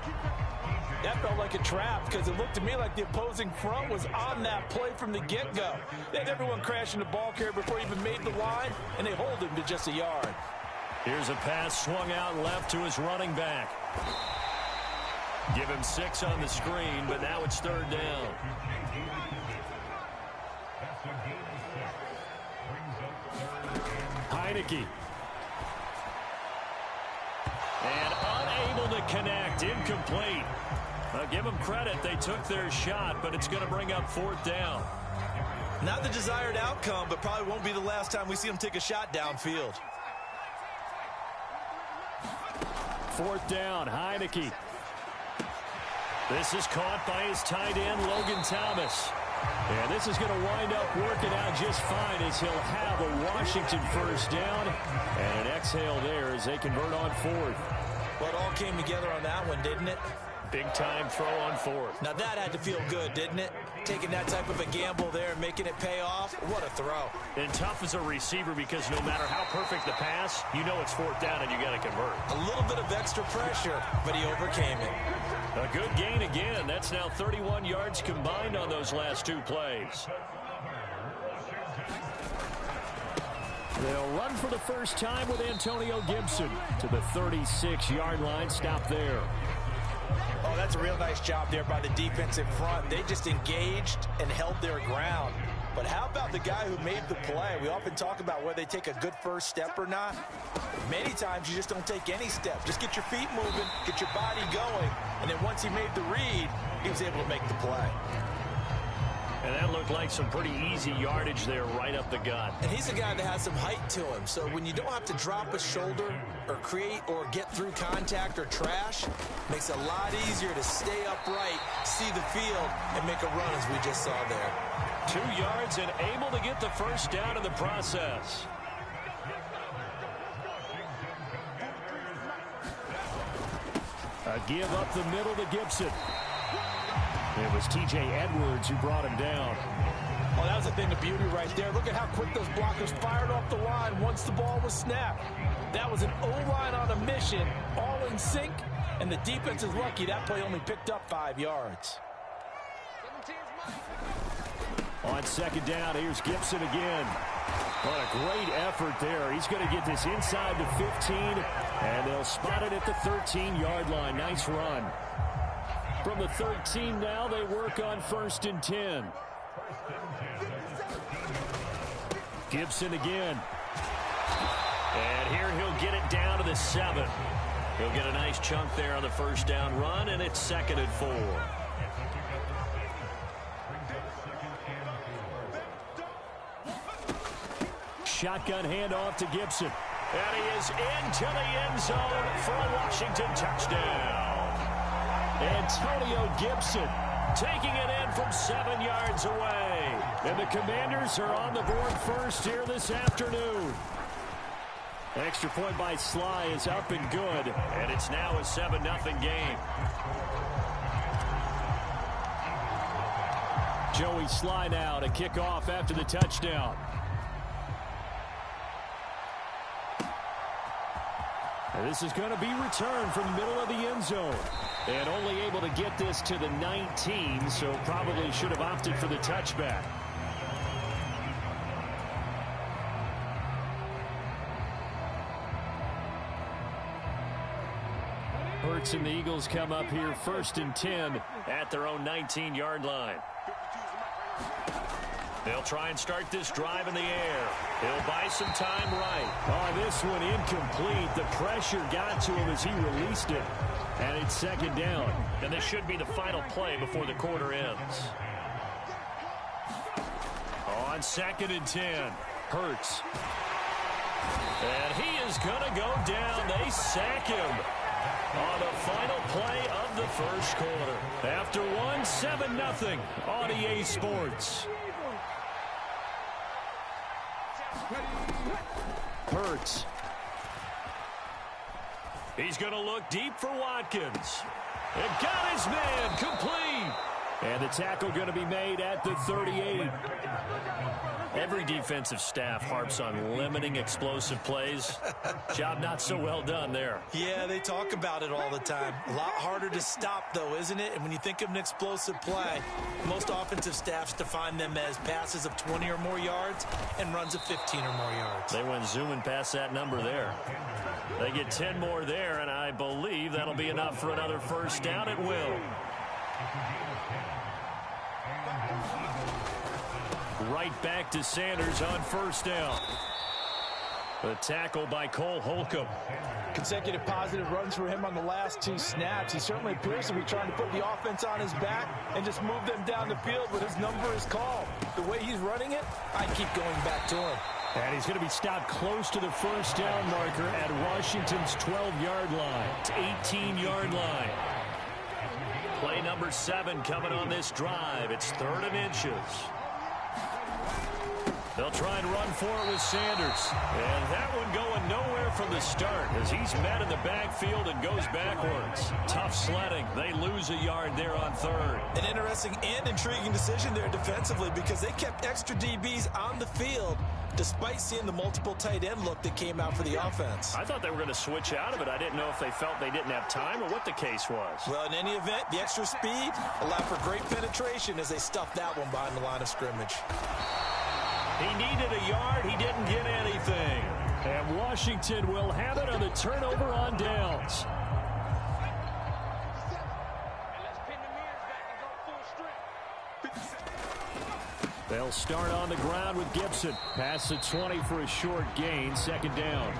That felt like a trap because it looked to me like the opposing front was on that play from the get-go. They had everyone crashing the ball carrier before he even made the line, and they hold him to just a yard. Here's a pass swung out left to his running back. Give him 6 on the screen, but now it's 3rd down. Heineke. And unable to connect. Incomplete. Give them credit. They took their shot, but it's going to bring up 4th down. Not the desired outcome, but probably won't be the last time we see him take a shot downfield. 4th down, Heineke. This is caught by his tight end, Logan Thomas. And this is going to wind up working out just fine as he'll have a Washington 1st down. And an exhale there as they convert on 4th. Well, it all came together on that one, didn't it? Big-time throw on 4th. Now that had to feel good, didn't it? Taking that type of a gamble there and making it pay off. What a throw. And tough as a receiver because no matter how perfect the pass, you know it's 4th down and you got to convert. A little bit of extra pressure, but he overcame it. A good gain again. That's now 31 yards combined on those last 2 plays. They'll run for the first time with Antonio Gibson to the 36-yard line. Stop there. Oh, that's a real nice job there by the defensive front. They just engaged and held their ground. But how about the guy who made the play? We often talk about whether they take a good first step or not. Many times you just don't take any step. Just get your feet moving, get your body going, and then once he made the read, he was able to make the play. And that looked like some pretty easy yardage there right up the gut. And he's a guy that has some height to him. So when you don't have to drop a shoulder or create or get through contact or trash, makes it a lot easier to stay upright, see the field, and make a run as we just saw there. 2 yards and able to get the 1st down in the process. A give up the middle to Gibson. It was T.J. Edwards who brought him down. Oh, that was a thing of beauty right there. Look at how quick those blockers fired off the line once the ball was snapped. That was an O-line on a mission, all in sync, and the defense is lucky that play only picked up 5 yards. On 2nd down, here's Gibson again. What a great effort there. He's going to get this inside the 15, and they'll spot it at the 13-yard line. Nice run. From the 13 now, they work on 1st and 10. Gibson again. And here he'll get it down to the 7. He'll get a nice chunk there on the 1st down run, and it's 2nd and 4. Shotgun handoff to Gibson. And he is into the end zone for a Washington touchdown. Antonio Gibson taking it in from 7 yards away. And the Commanders are on the board first here this afternoon. Extra point by Sly is up and good. And it's now a 7-0 game. Joey Sly now to kick off after the touchdown. And this is going to be returned from the middle of the end zone. And only able to get this to the 19, so probably should have opted for the touchback. Hurts and the Eagles come up here 1st and 10 at their own 19-yard line. They'll try and start this drive in the air. He'll buy some time right. Oh, this one incomplete. The pressure got to him as he released it. And it's 2nd down. And this should be the final play before the quarter ends. On 2nd and 10, Hurts. And he is going to go down. They sack him on the final play of the first quarter. After one, 7-0 on EA Sports. Hurts. He's going to look deep for Watkins. And got his man complete. And the tackle going to be made at the 38. Every defensive staff harps on limiting explosive plays. Job not so well done there. Yeah, they talk about it all the time. A lot harder to stop, though, isn't it? And when you think of an explosive play, most offensive staffs define them as passes of 20 or more yards and runs of 15 or more yards. They went zooming past that number there. They get 10 more there, and I believe that'll be enough for another first down. It will. Right back to Sanders on 1st down. The tackle by Cole Holcomb. Consecutive positive runs for him on the last 2 snaps. He certainly appears to be trying to put the offense on his back and just move them down the field when his number is called. The way he's running it, I keep going back to him. And he's going to be stopped close to the 1st down marker at Washington's 12-yard line. It's 18-yard line. Play number 7 coming on this drive. It's 3rd and inches. They'll try and run for it with Sanders. And that one going nowhere from the start as he's met in the backfield and goes backwards. Tough sledding. They lose a yard there on 3rd. An interesting and intriguing decision there defensively because they kept extra DBs on the field despite seeing the multiple tight end look that came out for the offense. I thought they were going to switch out of it. I didn't know if they felt they didn't have time or what the case was. Well, in any event, the extra speed allowed for great penetration as they stuffed that one behind the line of scrimmage. He needed a yard. He didn't get anything. And Washington will have it on the turnover on downs. They'll start on the ground with Gibson. Pass the 20 for a short gain. 2nd down.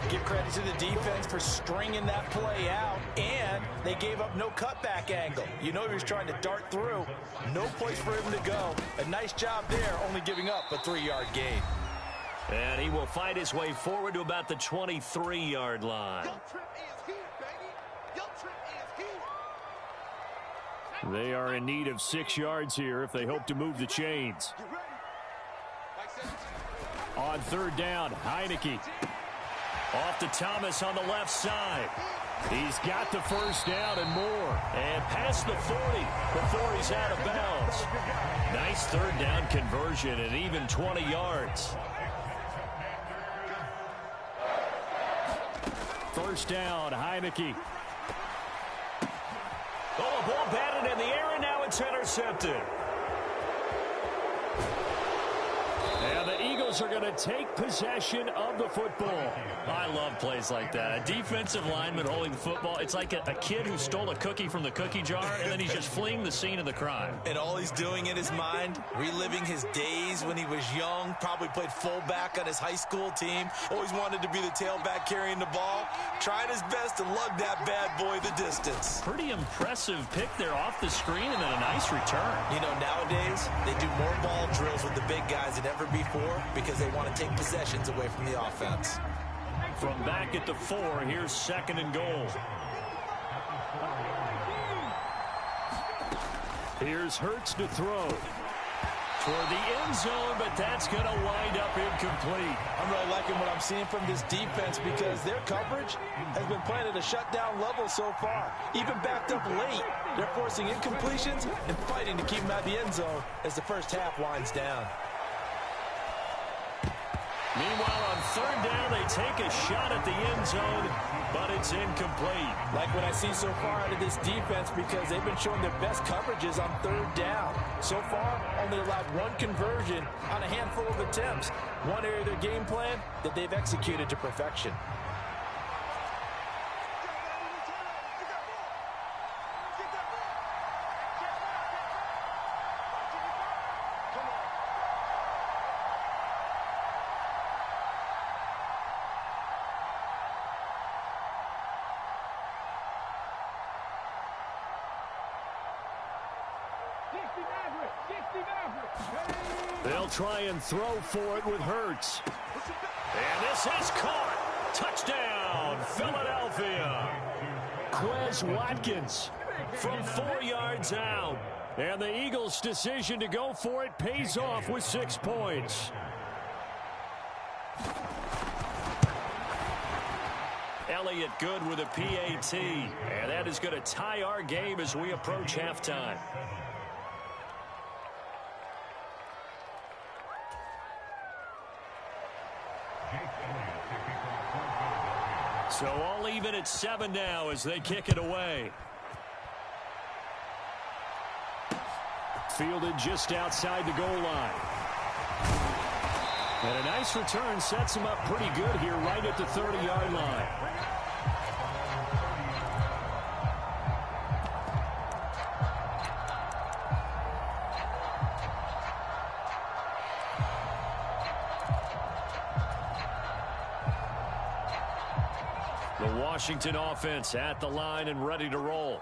Give credit to the defense for stringing that play out, and they gave up no cutback angle. You know he was trying to dart through. No place for him to go. A nice job there, only giving up a 3-yard gain. And he will fight his way forward to about the 23-yard line. They are in need of 6 yards here if they hope to move the chains. On 3rd down, Heineke. Off to Thomas on the left side. He's got the 1st down and more. And past the 40 before he's out of bounds. Nice 3rd down conversion and even 20 yards. 1st down, Heineke. Oh, ball batted in the air, and now it's intercepted. And the Eagles are going to take possession of the football. I love plays like that. A defensive lineman holding the football. It's like a kid who stole a cookie from the cookie jar, and then he's just fleeing the scene of the crime. And all he's doing in his mind, reliving his days when he was young, probably played fullback on his high school team, always wanted to be the tailback carrying the ball, trying his best to lug that bad boy the distance. Pretty impressive pick there off the screen and then a nice return. You know, nowadays, they do more ball drills with the big guys than ever before because they want to take possessions away from the offense. From back at the 4, here's 2nd and goal. Here's Hurts to throw. Toward the end zone, but that's going to wind up incomplete. I'm really liking what I'm seeing from this defense because their coverage has been playing at a shutdown level so far. Even backed up late, they're forcing incompletions and fighting to keep them out of the end zone as the first half winds down. Meanwhile, on 3rd down, they take a shot at the end zone, but it's incomplete. Like what I see so far out of this defense because they've been showing their best coverages on 3rd down. So far, only allowed 1 conversion on a handful of attempts. One area of their game plan that they've executed to perfection. They'll try and throw for it with Hurts. And this is caught. Touchdown, Philadelphia. Quez Watkins from 4 yards out. And the Eagles' decision to go for it pays off with 6 points. Elliott good with a PAT. And that is going to tie our game as we approach halftime. So all even at 7 now as they kick it away. Fielded just outside the goal line. And a nice return sets him up pretty good here right at the 30-yard line. The Washington offense at the line and ready to roll.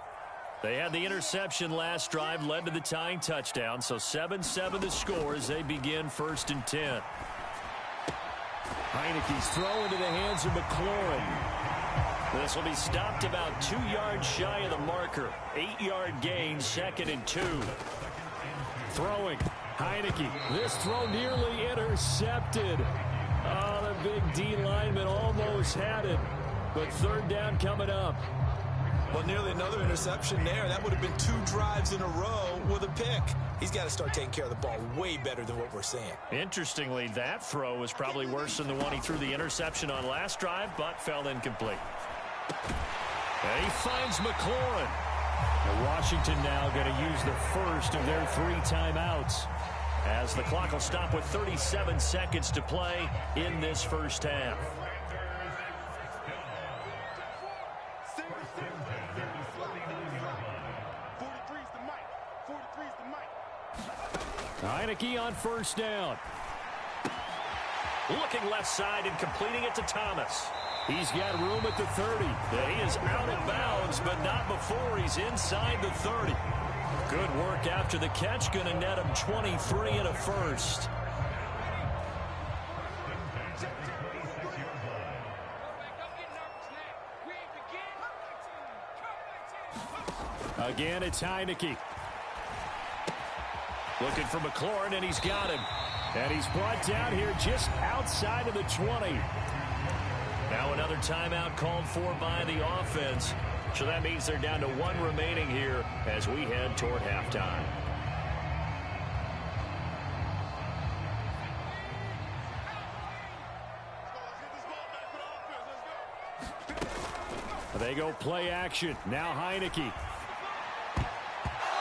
They had the interception last drive, led to the tying touchdown, so 7-7 the score as they begin 1st and 10. Heineke's throw into the hands of McLaurin. This will be stopped about 2 yards shy of the marker. 8-yard gain, 2nd and 2. Throwing, Heineke. This throw nearly intercepted. Oh, the big D lineman almost had it. But 3rd down coming up. Well, nearly another interception there. That would have been 2 drives in a row with a pick. He's got to start taking care of the ball way better than what we're seeing. Interestingly, that throw was probably worse than the one he threw the interception on last drive, but fell incomplete. And he finds McLaurin. And Washington now going to use the first of their 3 timeouts, as the clock will stop with 37 seconds to play in this first half. Heineke on 1st down. Looking left side and completing it to Thomas. He's got room at the 30. He is out of bounds, but not before he's inside the 30. Good work after the catch. Going to net him 23 and a first. Again, it's Heineke. Looking for McLaurin, and he's got him. And he's brought down here just outside of the 20. Now another timeout called for by the offense. So that means they're down to 1 remaining here as we head toward halftime. They go play action. Now Heineke.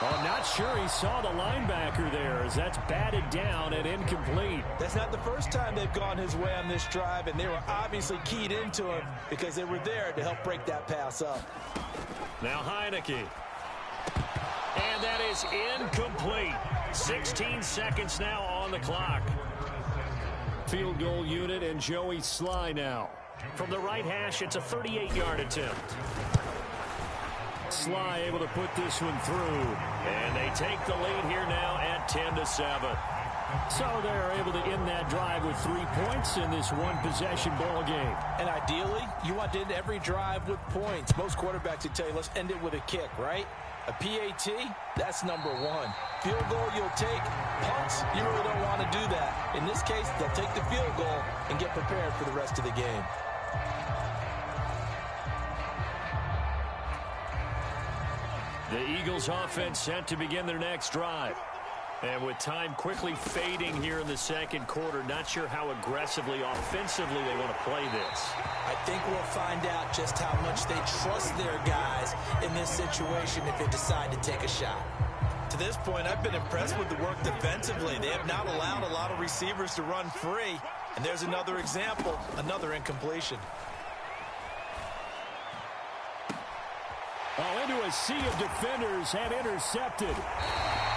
Well, I'm not sure he saw the linebacker there, as that's batted down and incomplete. That's not the first time they've gone his way on this drive, and they were obviously keyed into him because they were there to help break that pass up. Now Heineke. And that is incomplete. 16 seconds now on the clock. Field goal unit and Joey Sly now. From the right hash, it's a 38-yard attempt. Sly able to put this one through. And they take the lead here now at 10-7. So they're able to end that drive with 3 points in this one-possession ball game. And ideally, you want to end every drive with points. Most quarterbacks would tell you, let's end it with a kick, right? A PAT, that's number 1. Field goal you'll take. Punts, you really don't want to do that. In this case, they'll take the field goal and get prepared for the rest of the game. The Eagles offense set to begin their next drive. And with time quickly fading here in the second quarter, not sure how aggressively, offensively they want to play this. I think we'll find out just how much they trust their guys in this situation if they decide to take a shot. To this point, I've been impressed with the work defensively. They have not allowed a lot of receivers to run free. And there's another example, another incompletion. Oh, into a sea of defenders and intercepted.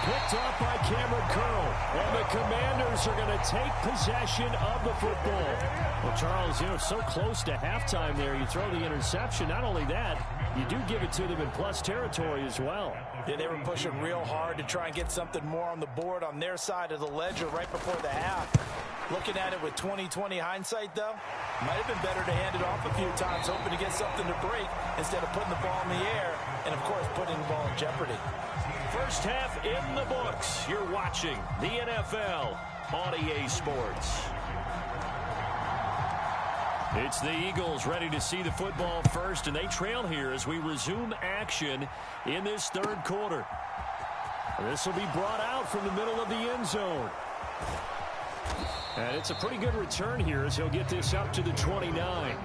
Picked up by Cameron Curl. And the Commanders are going to take possession of the football. Well, Charles, so close to halftime there. You throw the interception. Not only that, you do give it to them in plus territory as well. Yeah, they were pushing real hard to try and get something more on the board on their side of the ledger right before the half. Looking at it with 20/20 hindsight, though, might have been better to hand it off a few times, hoping to get something to break instead of putting the ball in the air and, of course, putting the ball in jeopardy. First half in the books. You're watching the NFL on EA Sports. It's the Eagles ready to see the football first, and they trail here as we resume action in this third quarter. This will be brought out from the middle of the end zone. And it's a pretty good return here as he'll get this up to the 29.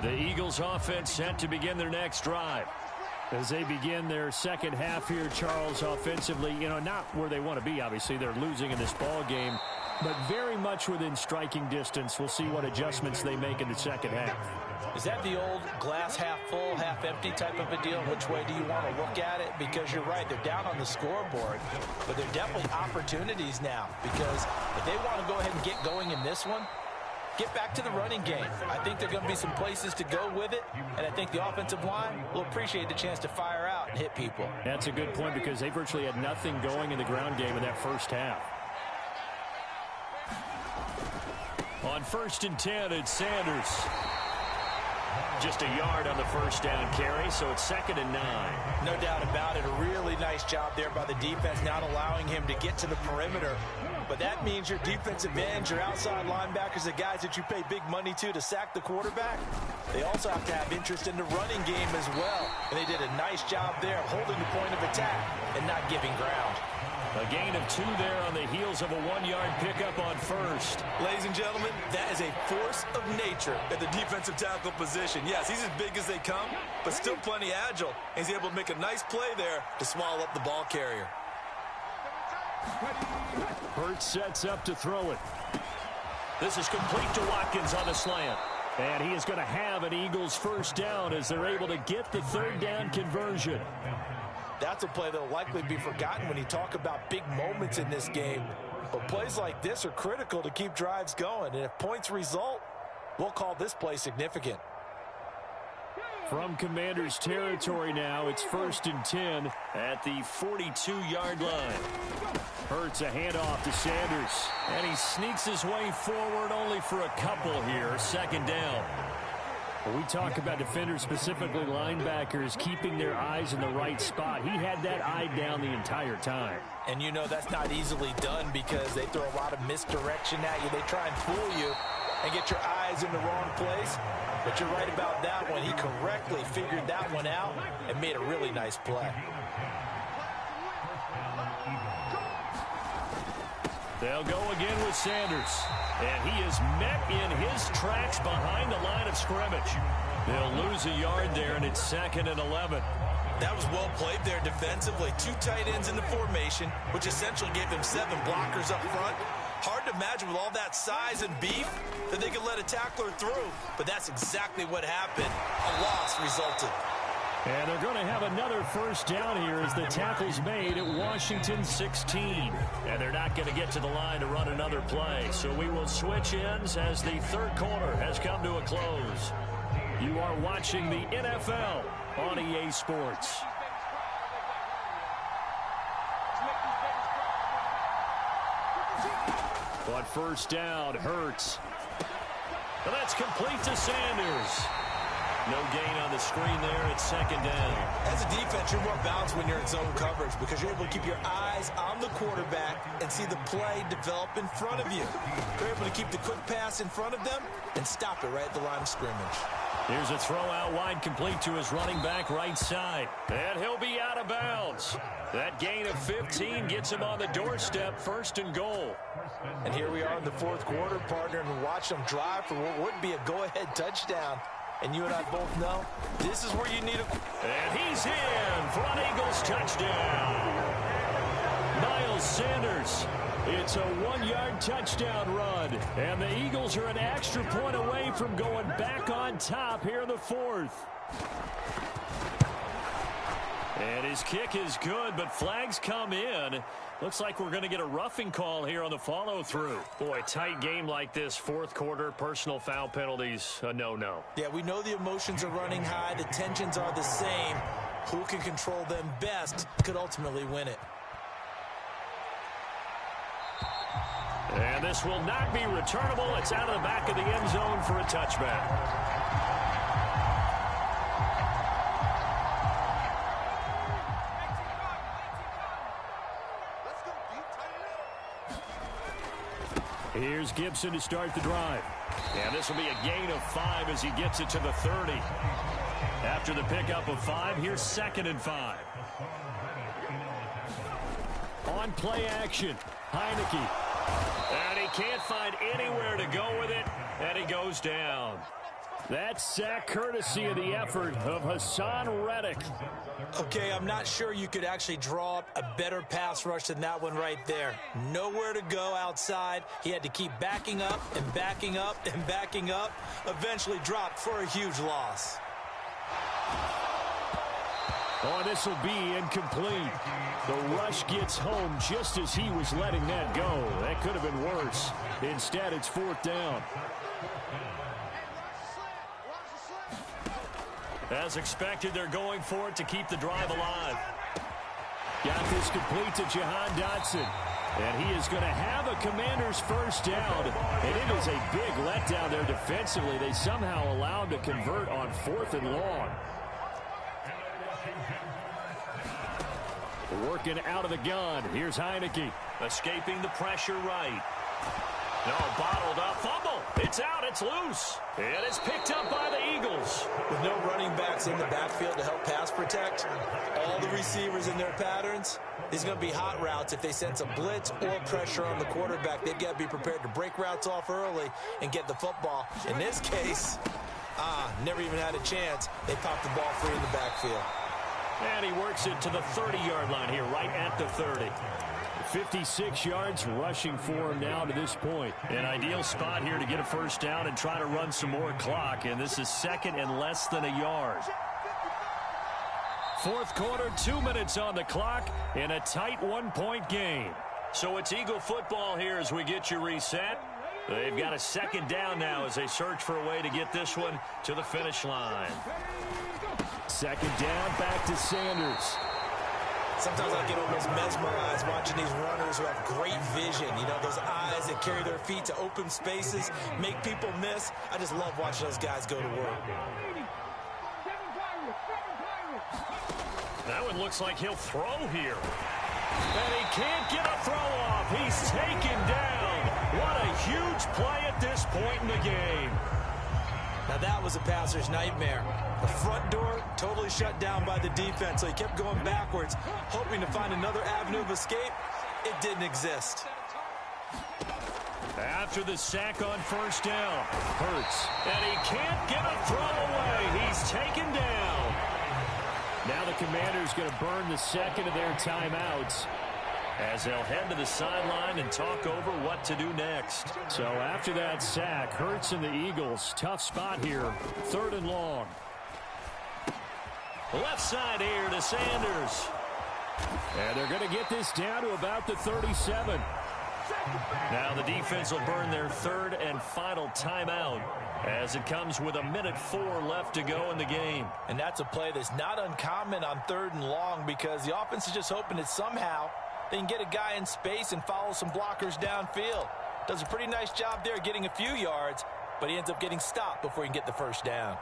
The Eagles offense set to begin their next drive. As they begin their second half here, Charles, offensively, not where they want to be, obviously. They're losing in this ball game, but very much within striking distance. We'll see what adjustments they make in the second half. Is that the old glass half full, half empty type of a deal? Which way do you want to look at it? Because you're right, they're down on the scoreboard, but they're definitely opportunities now, because if they want to go ahead and get going in this one, get back to the running game. I think there are going to be some places to go with it, and I think the offensive line will appreciate the chance to fire out and hit people. That's a good point because they virtually had nothing going in the ground game in that first half. On 1st and 10, it's Sanders. Just a yard on the first down carry, so it's 2nd and 9. No doubt about it. A really nice job there by the defense, not allowing him to get to the perimeter. But that means your defensive ends, your outside linebackers, the guys that you pay big money to sack the quarterback, they also have to have interest in the running game as well. And they did a nice job there of holding the point of attack and not giving ground. A gain of 2 there on the heels of a 1-yard pickup on first. Ladies and gentlemen, that is a force of nature at the defensive tackle position. Yes, he's as big as they come, but still plenty agile. He's able to make a nice play there to swallow up the ball carrier. Hurts sets up to throw it. This is complete to Watkins on the slant. And he is going to have an Eagles first down as they're able to get the 3rd down conversion. That's a play that will likely be forgotten when you talk about big moments in this game. But plays like this are critical to keep drives going. And if points result, we'll call this play significant. From Commanders territory now, it's 1st and 10 at the 42-yard line. Hurts a handoff to Sanders. And he sneaks his way forward only for a couple here. 2nd down. When we talk about defenders, specifically linebackers, keeping their eyes in the right spot. He had that eye down the entire time. And you know that's not easily done because they throw a lot of misdirection at you. They try and fool you and get your eyes in the wrong place. But you're right about that one. He correctly figured that one out and made a really nice play. They'll go again with Sanders. And he is met in his tracks behind the line of scrimmage. They'll lose a yard there, and it's 2nd and 11. That was well played there defensively. 2 tight ends in the formation, which essentially gave them 7 blockers up front. Hard to imagine with all that size and beef that they could let a tackler through. But that's exactly what happened. A loss resulted. And they're going to have another first down here as the tackle's made at Washington 16. And they're not going to get to the line to run another play. So we will switch ends as the third quarter has come to a close. You are watching the NFL on EA Sports. But first down, Hurts. And that's complete to Sanders. No gain on the screen there. It's 2nd down. As a defense, you're more balanced when you're in zone coverage because you're able to keep your eyes on the quarterback and see the play develop in front of you. You're able to keep the quick pass in front of them and stop it right at the line of scrimmage. Here's a throw out wide complete to his running back right side. And he'll be out of bounds. That gain of 15 gets him on the doorstep, 1st and goal. And here we are in the 4th quarter, partner, and watch them drive for what would be a go-ahead touchdown. And you and I both know this is where you need a... And he's in for an Eagles touchdown. Miles Miles Sanders. It's a 1-yard touchdown run. And the Eagles are an extra point away from going back on top here in the fourth. And his kick is good, but flags come in. Looks like we're going to get a roughing call here on the follow-through. Boy, tight game like this, fourth quarter, personal foul penalties, a no-no. Yeah, we know the emotions are running high. The tensions are the same. Who can control them best could ultimately win it. And this will not be returnable. It's out of the back of the end zone for a touchback. Here's Gibson to start the drive. And this will be a gain of 5 as he gets it to the 30. After the pickup of 5, here's 2nd and 5. On play action, Heineke. And he can't find anywhere to go with it, and he goes down. That sack courtesy of the effort of Hassan Reddick. Okay, I'm not sure you could actually draw up a better pass rush than that one right there. Nowhere to go outside. He had to keep backing up and backing up and backing up. Eventually dropped for a huge loss. Oh, this will be incomplete. The rush gets home just as he was letting that go. That could have been worse. Instead, it's 4th down. As expected, they're going for it to keep the drive alive. Got this complete to Jahan Dotson. And he is going to have a Commander's first down. And it is a big letdown there defensively. They somehow allow him to convert on 4th and long. Working out of the gun. Here's Heineke. Escaping the pressure right. No, bottled up. Fumble. It's out. It's loose. And it's picked up by the Eagles. With no running backs in the backfield to help pass protect, all the receivers in their patterns, these are going to be hot routes. If they sense a blitz or pressure on the quarterback, they've got to be prepared to break routes off early and get the football. In this case, never even had a chance. They popped the ball free in the backfield. And he works it to the 30-yard line here, right at the 30. 56 yards rushing for him now to this point. An ideal spot here to get a first down and try to run some more clock. And this is 2nd and less than a yard. 4th quarter, 2 minutes on the clock in a tight 1-point game. So it's Eagle football here as we get you reset. They've got a 2nd down now as they search for a way to get this one to the finish line. 2nd down, back to Sanders. Sometimes I get almost mesmerized watching these runners who have great vision. You know, those eyes that carry their feet to open spaces, make people miss. I just love watching those guys go to work. That one looks like he'll throw here. And he can't get a throw off. He's taken down. What a huge play at this point in the game. Now that was a passer's nightmare. The front door totally shut down by the defense, so he kept going backwards, hoping to find another avenue of escape. It didn't exist. After the sack on first down, Hurts. And he can't get a throw away. He's taken down. Now the Commanders going to burn the 2nd of their timeouts as they'll head to the sideline and talk over what to do next. So after that sack, Hurts and the Eagles, tough spot here, 3rd and long. Left side here to Sanders. And they're going to get this down to about the 37. Now the defense will burn their 3rd and final timeout as it comes with 1:04 left to go in the game. And that's a play that's not uncommon on 3rd and long because the offense is just hoping that somehow they can get a guy in space and follow some blockers downfield. Does a pretty nice job there getting a few yards, but he ends up getting stopped before he can get the first down.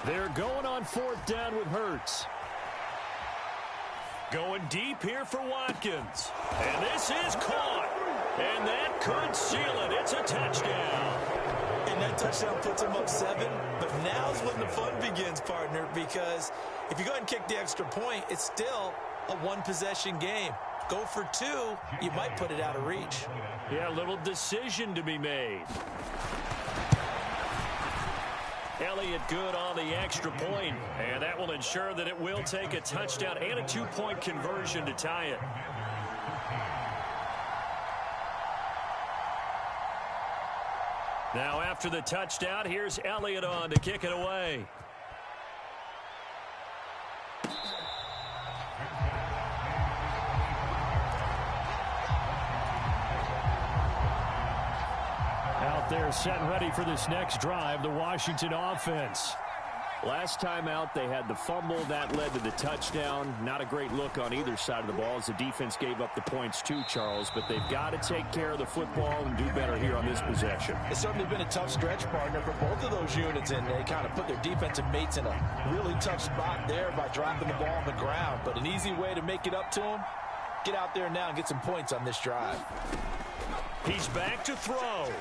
They're going on 4th down with Hurts. Going deep here for Watkins. And this is caught. And that could seal it. It's a touchdown. And that touchdown puts him up 7. But now's when the fun begins, partner, because if you go ahead and kick the extra point, it's still a one-possession game. Go for 2, you might put it out of reach. Yeah, a little decision to be made. Elliott good on the extra point, and that will ensure that it will take a touchdown and a 2-point conversion to tie it. Now after the touchdown, here's Elliott on to kick it away. Out there set and ready for this next drive, the Washington offense. Last time out, they had the fumble. That led to the touchdown. Not a great look on either side of the ball as the defense gave up the points too, Charles. But they've got to take care of the football and do better here on this possession. It's certainly been a tough stretch, partner, for both of those units, and they kind of put their defensive mates in a really tough spot there by dropping the ball on the ground. But an easy way to make it up to them, get out there now and get some points on this drive. He's back to throw.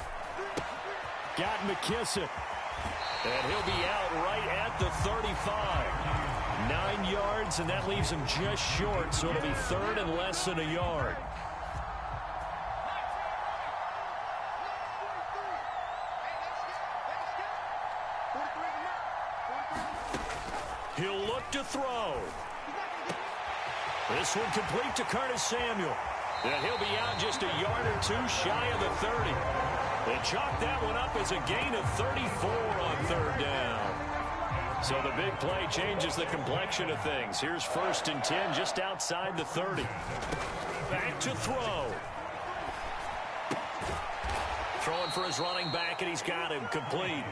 Got McKissick. And he'll be out right at the 35. 9 yards, and that leaves him just short, so it'll be third and less than a yard. He'll look to throw. This one complete to Curtis Samuel. And he'll be out just a yard or two shy of the 30. They chalk that one up as a gain of 34 on third down. So the big play changes the complexion of things. Here's 1st and 10 just outside the 30. Back to throw. Throwing for his running back, and he's got him complete.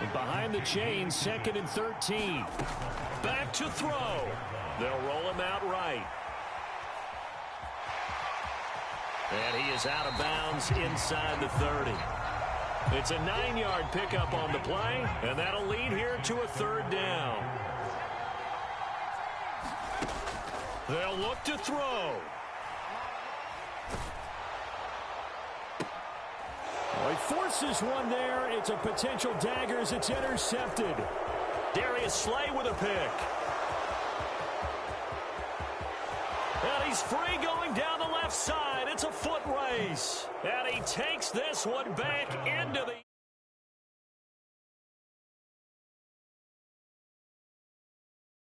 And behind the chains, 2nd and 13. Back to throw. They'll roll him out right. And he is out of bounds inside the 30. It's a 9-yard pickup on the play, and that'll lead here to a third down. They'll look to throw. Well, he forces one there. It's a potential dagger as it's intercepted. Darius Slay with a pick. And he's free going down the left side. It's a foot race. And he takes this one back into the...